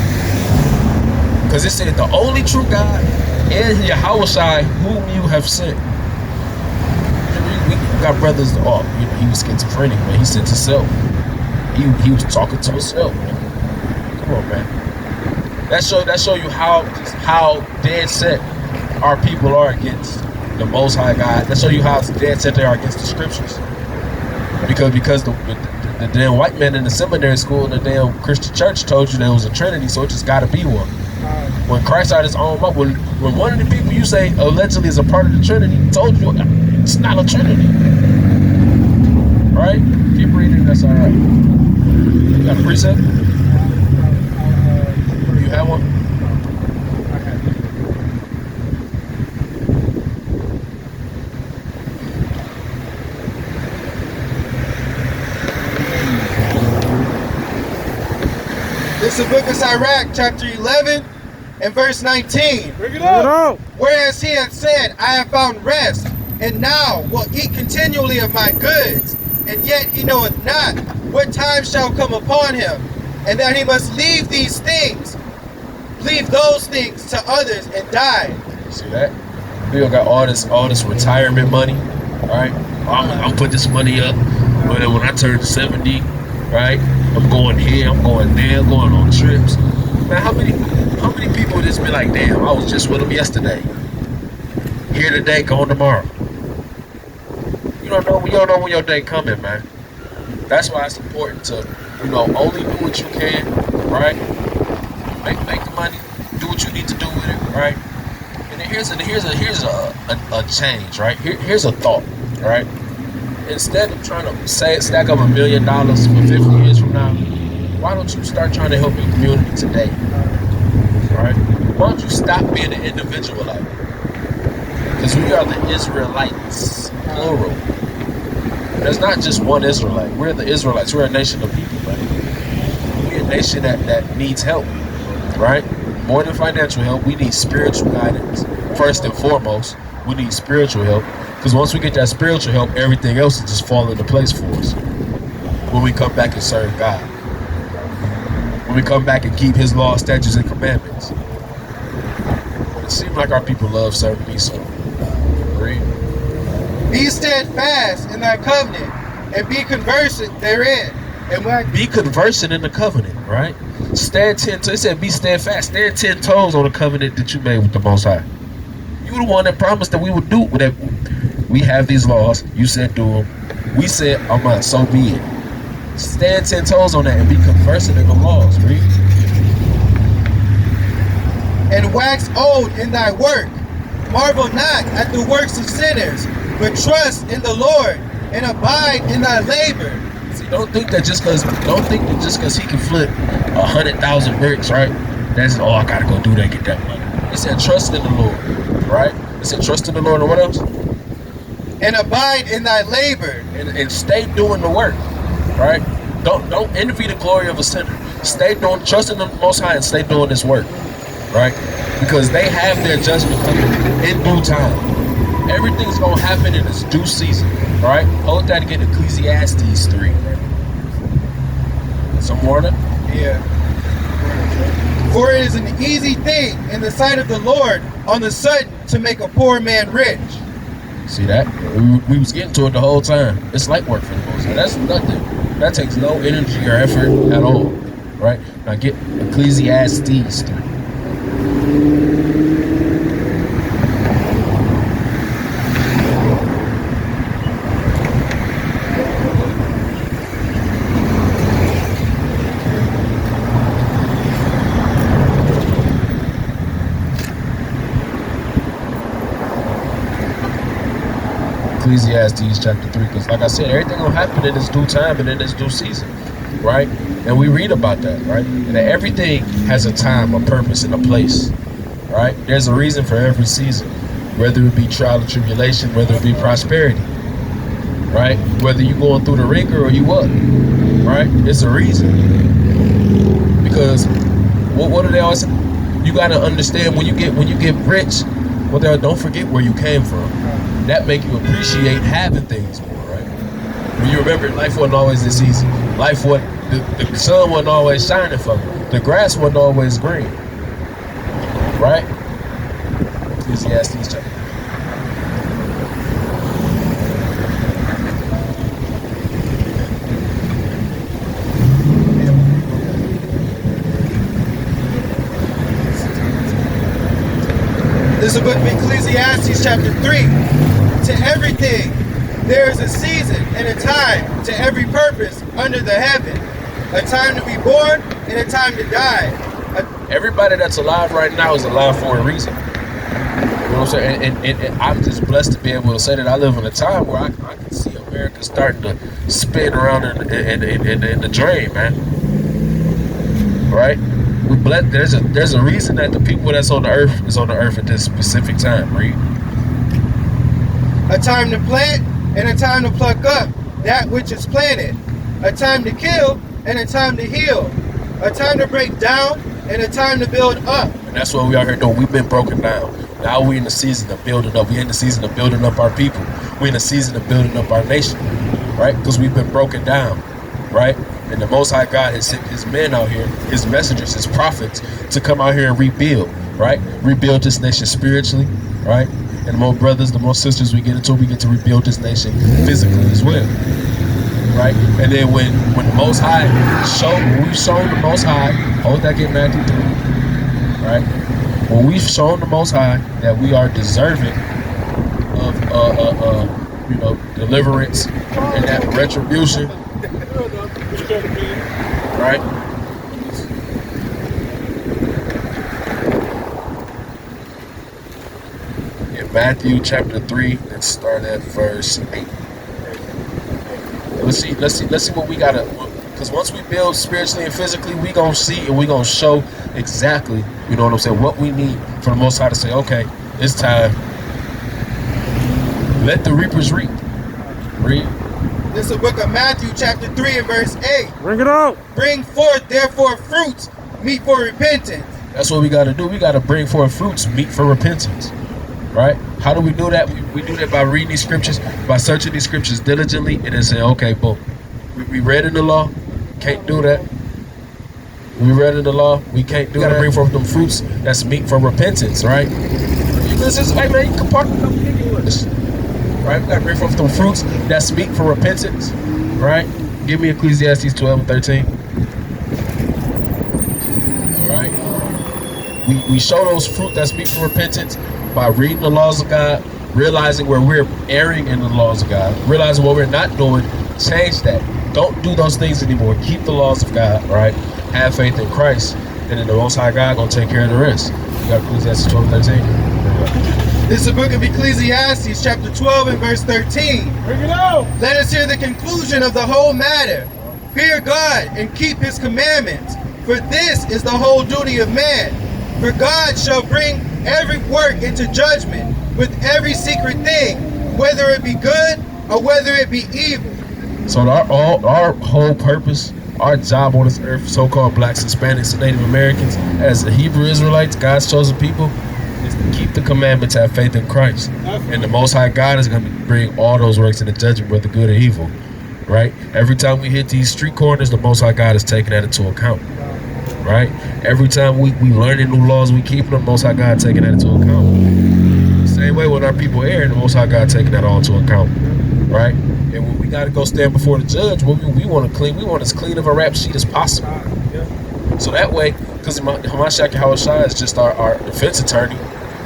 Because it said the only true God and Yahweh Shai, whom you have sent. We got brothers, he was schizophrenic, man. He sent himself. He was talking to himself, man. Come on, man. That show you how dead set our people are against the Most High God. That show you how dead set they are against the scriptures. Because the damn white man in the seminary school and the damn Christian church told you there was a Trinity, so it just got to be one. When Christ out his own mouth, when one of the people you say allegedly is a part of the Trinity told you it's not a Trinity, right? Keep reading, that's all right. You got a precept? You have one? This This is the book of Sirach, chapter 11 and verse 19. Bring it up. Whereas he had said, I have found rest, and now will eat continually of my goods, and yet he knoweth not what time shall come upon him, and that he must leave these things, leave those things to others, and die. See that? Bill got all this retirement money, right? I'm putting this money up, but then when I turn 70, right? I'm going here, I'm going there, I'm going on trips. Man, how many people just be like, damn, I was just with them yesterday. Here today, gone tomorrow. You don't know when your day coming, man. That's why it's important to, only do what you can, right? Make the money, do what you need to do with it, right? And then here's a change, right? Here's a thought, right? Instead of trying to stack up $1 million for 50 years from now, why don't you start trying to help your community today, right? Why don't you stop being an individualite? Because we are the Israelites, plural. There's not just one Israelite. We're the Israelites. We're a nation of people, right? We're a nation that needs help, right? More than financial help, we need spiritual guidance. First and foremost, we need spiritual help. Because once we get that spiritual help, everything else will just fall into place for us. When we come back and serve God. When we come back and keep His law, statutes, and commandments. It seems like our people love serving me, so agree. Be steadfast in thy covenant, and be conversant therein. And be conversant in the covenant, right? Stand 10 toes. It said be steadfast. Stand 10 toes on the covenant that you made with the Most High. You the one that promised that we would do that. We have these laws. You said do them. We said, so be it. Stand 10 toes on that and be conversant in the laws, read. And wax old in thy work. Marvel not at the works of sinners, but trust in the Lord and abide in thy labor. See, don't think that just because he can flip 100,000 bricks, right? That's all I gotta go do to get that money. It said trust in the Lord, right? It said trust in the Lord, and what else? And abide in thy labor. And stay doing the work, right? Don't envy the glory of a sinner. Stay doing, trust in the Most High and stay doing this work, right? Because they have their judgment coming in due time. Everything's gonna happen in its due season, right? Hold that again, Ecclesiastes 3. Some more of that? Yeah. For it is an easy thing in the sight of the Lord on the sudden to make a poor man rich. See that? We was getting to it the whole time. It's light work for the most part. That's nothing. That takes no energy or effort at all, right? Now get Ecclesiastes 3. Ecclesiastes chapter 3, because like I said, everything will happen in its due time and in its due season, right? And we read about that, right? And that everything has a time, a purpose, and a place, right? There's a reason for every season, whether it be trial and tribulation, whether it be prosperity, right? Whether you're going through the ringer or you up, right? It's a reason. Because what do they always say? You got to understand when you get rich, don't forget where you came from. That make you appreciate having things more, right? When you remember, life wasn't always this easy. Life wasn't, the sun wasn't always shining for me. The grass wasn't always green, right? Ecclesiastes chapter. This is the book of Ecclesiastes chapter 3. To everything there is a season and a time to every purpose under the heaven. A time to be born and a time to die. Everybody that's alive right now is alive for a reason. You know what I'm saying? And I'm just blessed to be able to say that I live in a time where I can see America starting to spin around in the drain, man. Right? We blessed. There's a reason that the people that's on the earth is on the earth at this specific time. Read. A time to plant and a time to pluck up that which is planted. A time to kill and a time to heal. a time to break down, and a time to build up. And that's what we are here doing. We've been broken down. Now we're in the season of building up. We're in the season of building up our people. We're in the season of building up our nation, right? Because we've been broken down, right? And the Most High God has sent his men out here, his messengers, his prophets, to come out here and rebuild, right? Rebuild this nation spiritually, right? And the more brothers, the more sisters we get into, we get to rebuild this nation physically as well, right? And then when the Most High when we've shown the Most High, hold that, get Matthew 3, right? When we've shown the Most High that we are deserving of deliverance and that retribution, right? In Matthew chapter 3, let's start at verse 8. Let's see what we gotta. Because once we build spiritually and physically, we gonna see and we gonna show exactly, you know what I'm saying, what we need for the Most High to say, okay, it's time. Let the reapers reap. Read. This is the book of Matthew, chapter 3 and verse 8. Bring it out. Bring forth, therefore, fruits, meet for repentance. That's what we got to do. We got to bring forth fruits, meet for repentance. Right? How do we do that? We do that by reading these scriptures, by searching these scriptures diligently, and then saying, okay, boom. We read in the law, can't do that. We read in the law, we can't do that. We got to bring forth them fruits that's meet for repentance, right? This is, hey man, you can park this. Right? We got to bring forth them fruits that's meet for repentance, right? Give me Ecclesiastes 12 and 13. All right? We show those fruit that's meet for repentance by reading the laws of God, realizing where we're erring in the laws of God, realizing what we're not doing, change that. Don't do those things anymore. Keep the laws of God, right? Have faith in Christ, and then the Most High God gonna take care of the rest. You got Ecclesiastes 12 and 13. This is the book of Ecclesiastes, chapter 12 and verse 13. Bring it out. Let us hear the conclusion of the whole matter. Fear God and keep his commandments, for this is the whole duty of man. For God shall bring every work into judgment with every secret thing, whether it be good or whether it be evil. So our whole purpose, our job on this earth, so-called blacks, Hispanics, and Native Americans, as the Hebrew Israelites, God's chosen people, is to keep the commandments, have faith in Christ. And the Most High God is going to bring all those works into judgment, whether good or evil, right? Every time we hit these street corners, the Most High God is taking that into account, right? Every time we learning new laws, we keep the Most High God taking that into account. Same way when our people err, the Most High God taking that all into account, right? And when we got to go stand before the judge, we want to clean. We want as clean of a rap sheet as possible. So that way, because Hamashiach Yahushua is just our defense attorney,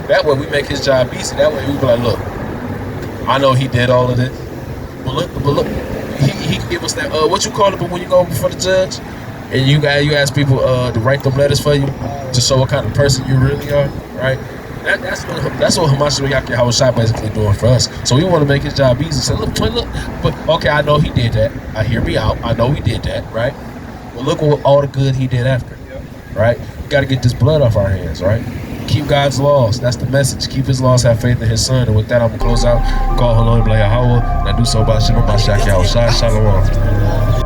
that way we make his job easy. That way we be like, look, I know he did all of this. But look, he can give us that, what you call it, but when you go before the judge, and you ask people to write them letters for you to show what kind of person you really are, right? That's what Hamashiach Yahushua basically doing for us. So we want to make his job easy. Say, look, but okay, I know he did that. Hear me out. I know he did that, right? But look what all the good he did after, right? We got to get this blood off our hands, right? Keep God's laws. That's the message. Keep his laws, have faith in his son. And with that, I'm going to close out. Call Hello, Yahweh. And I do so by Shalom, by Yahushua. Shalom.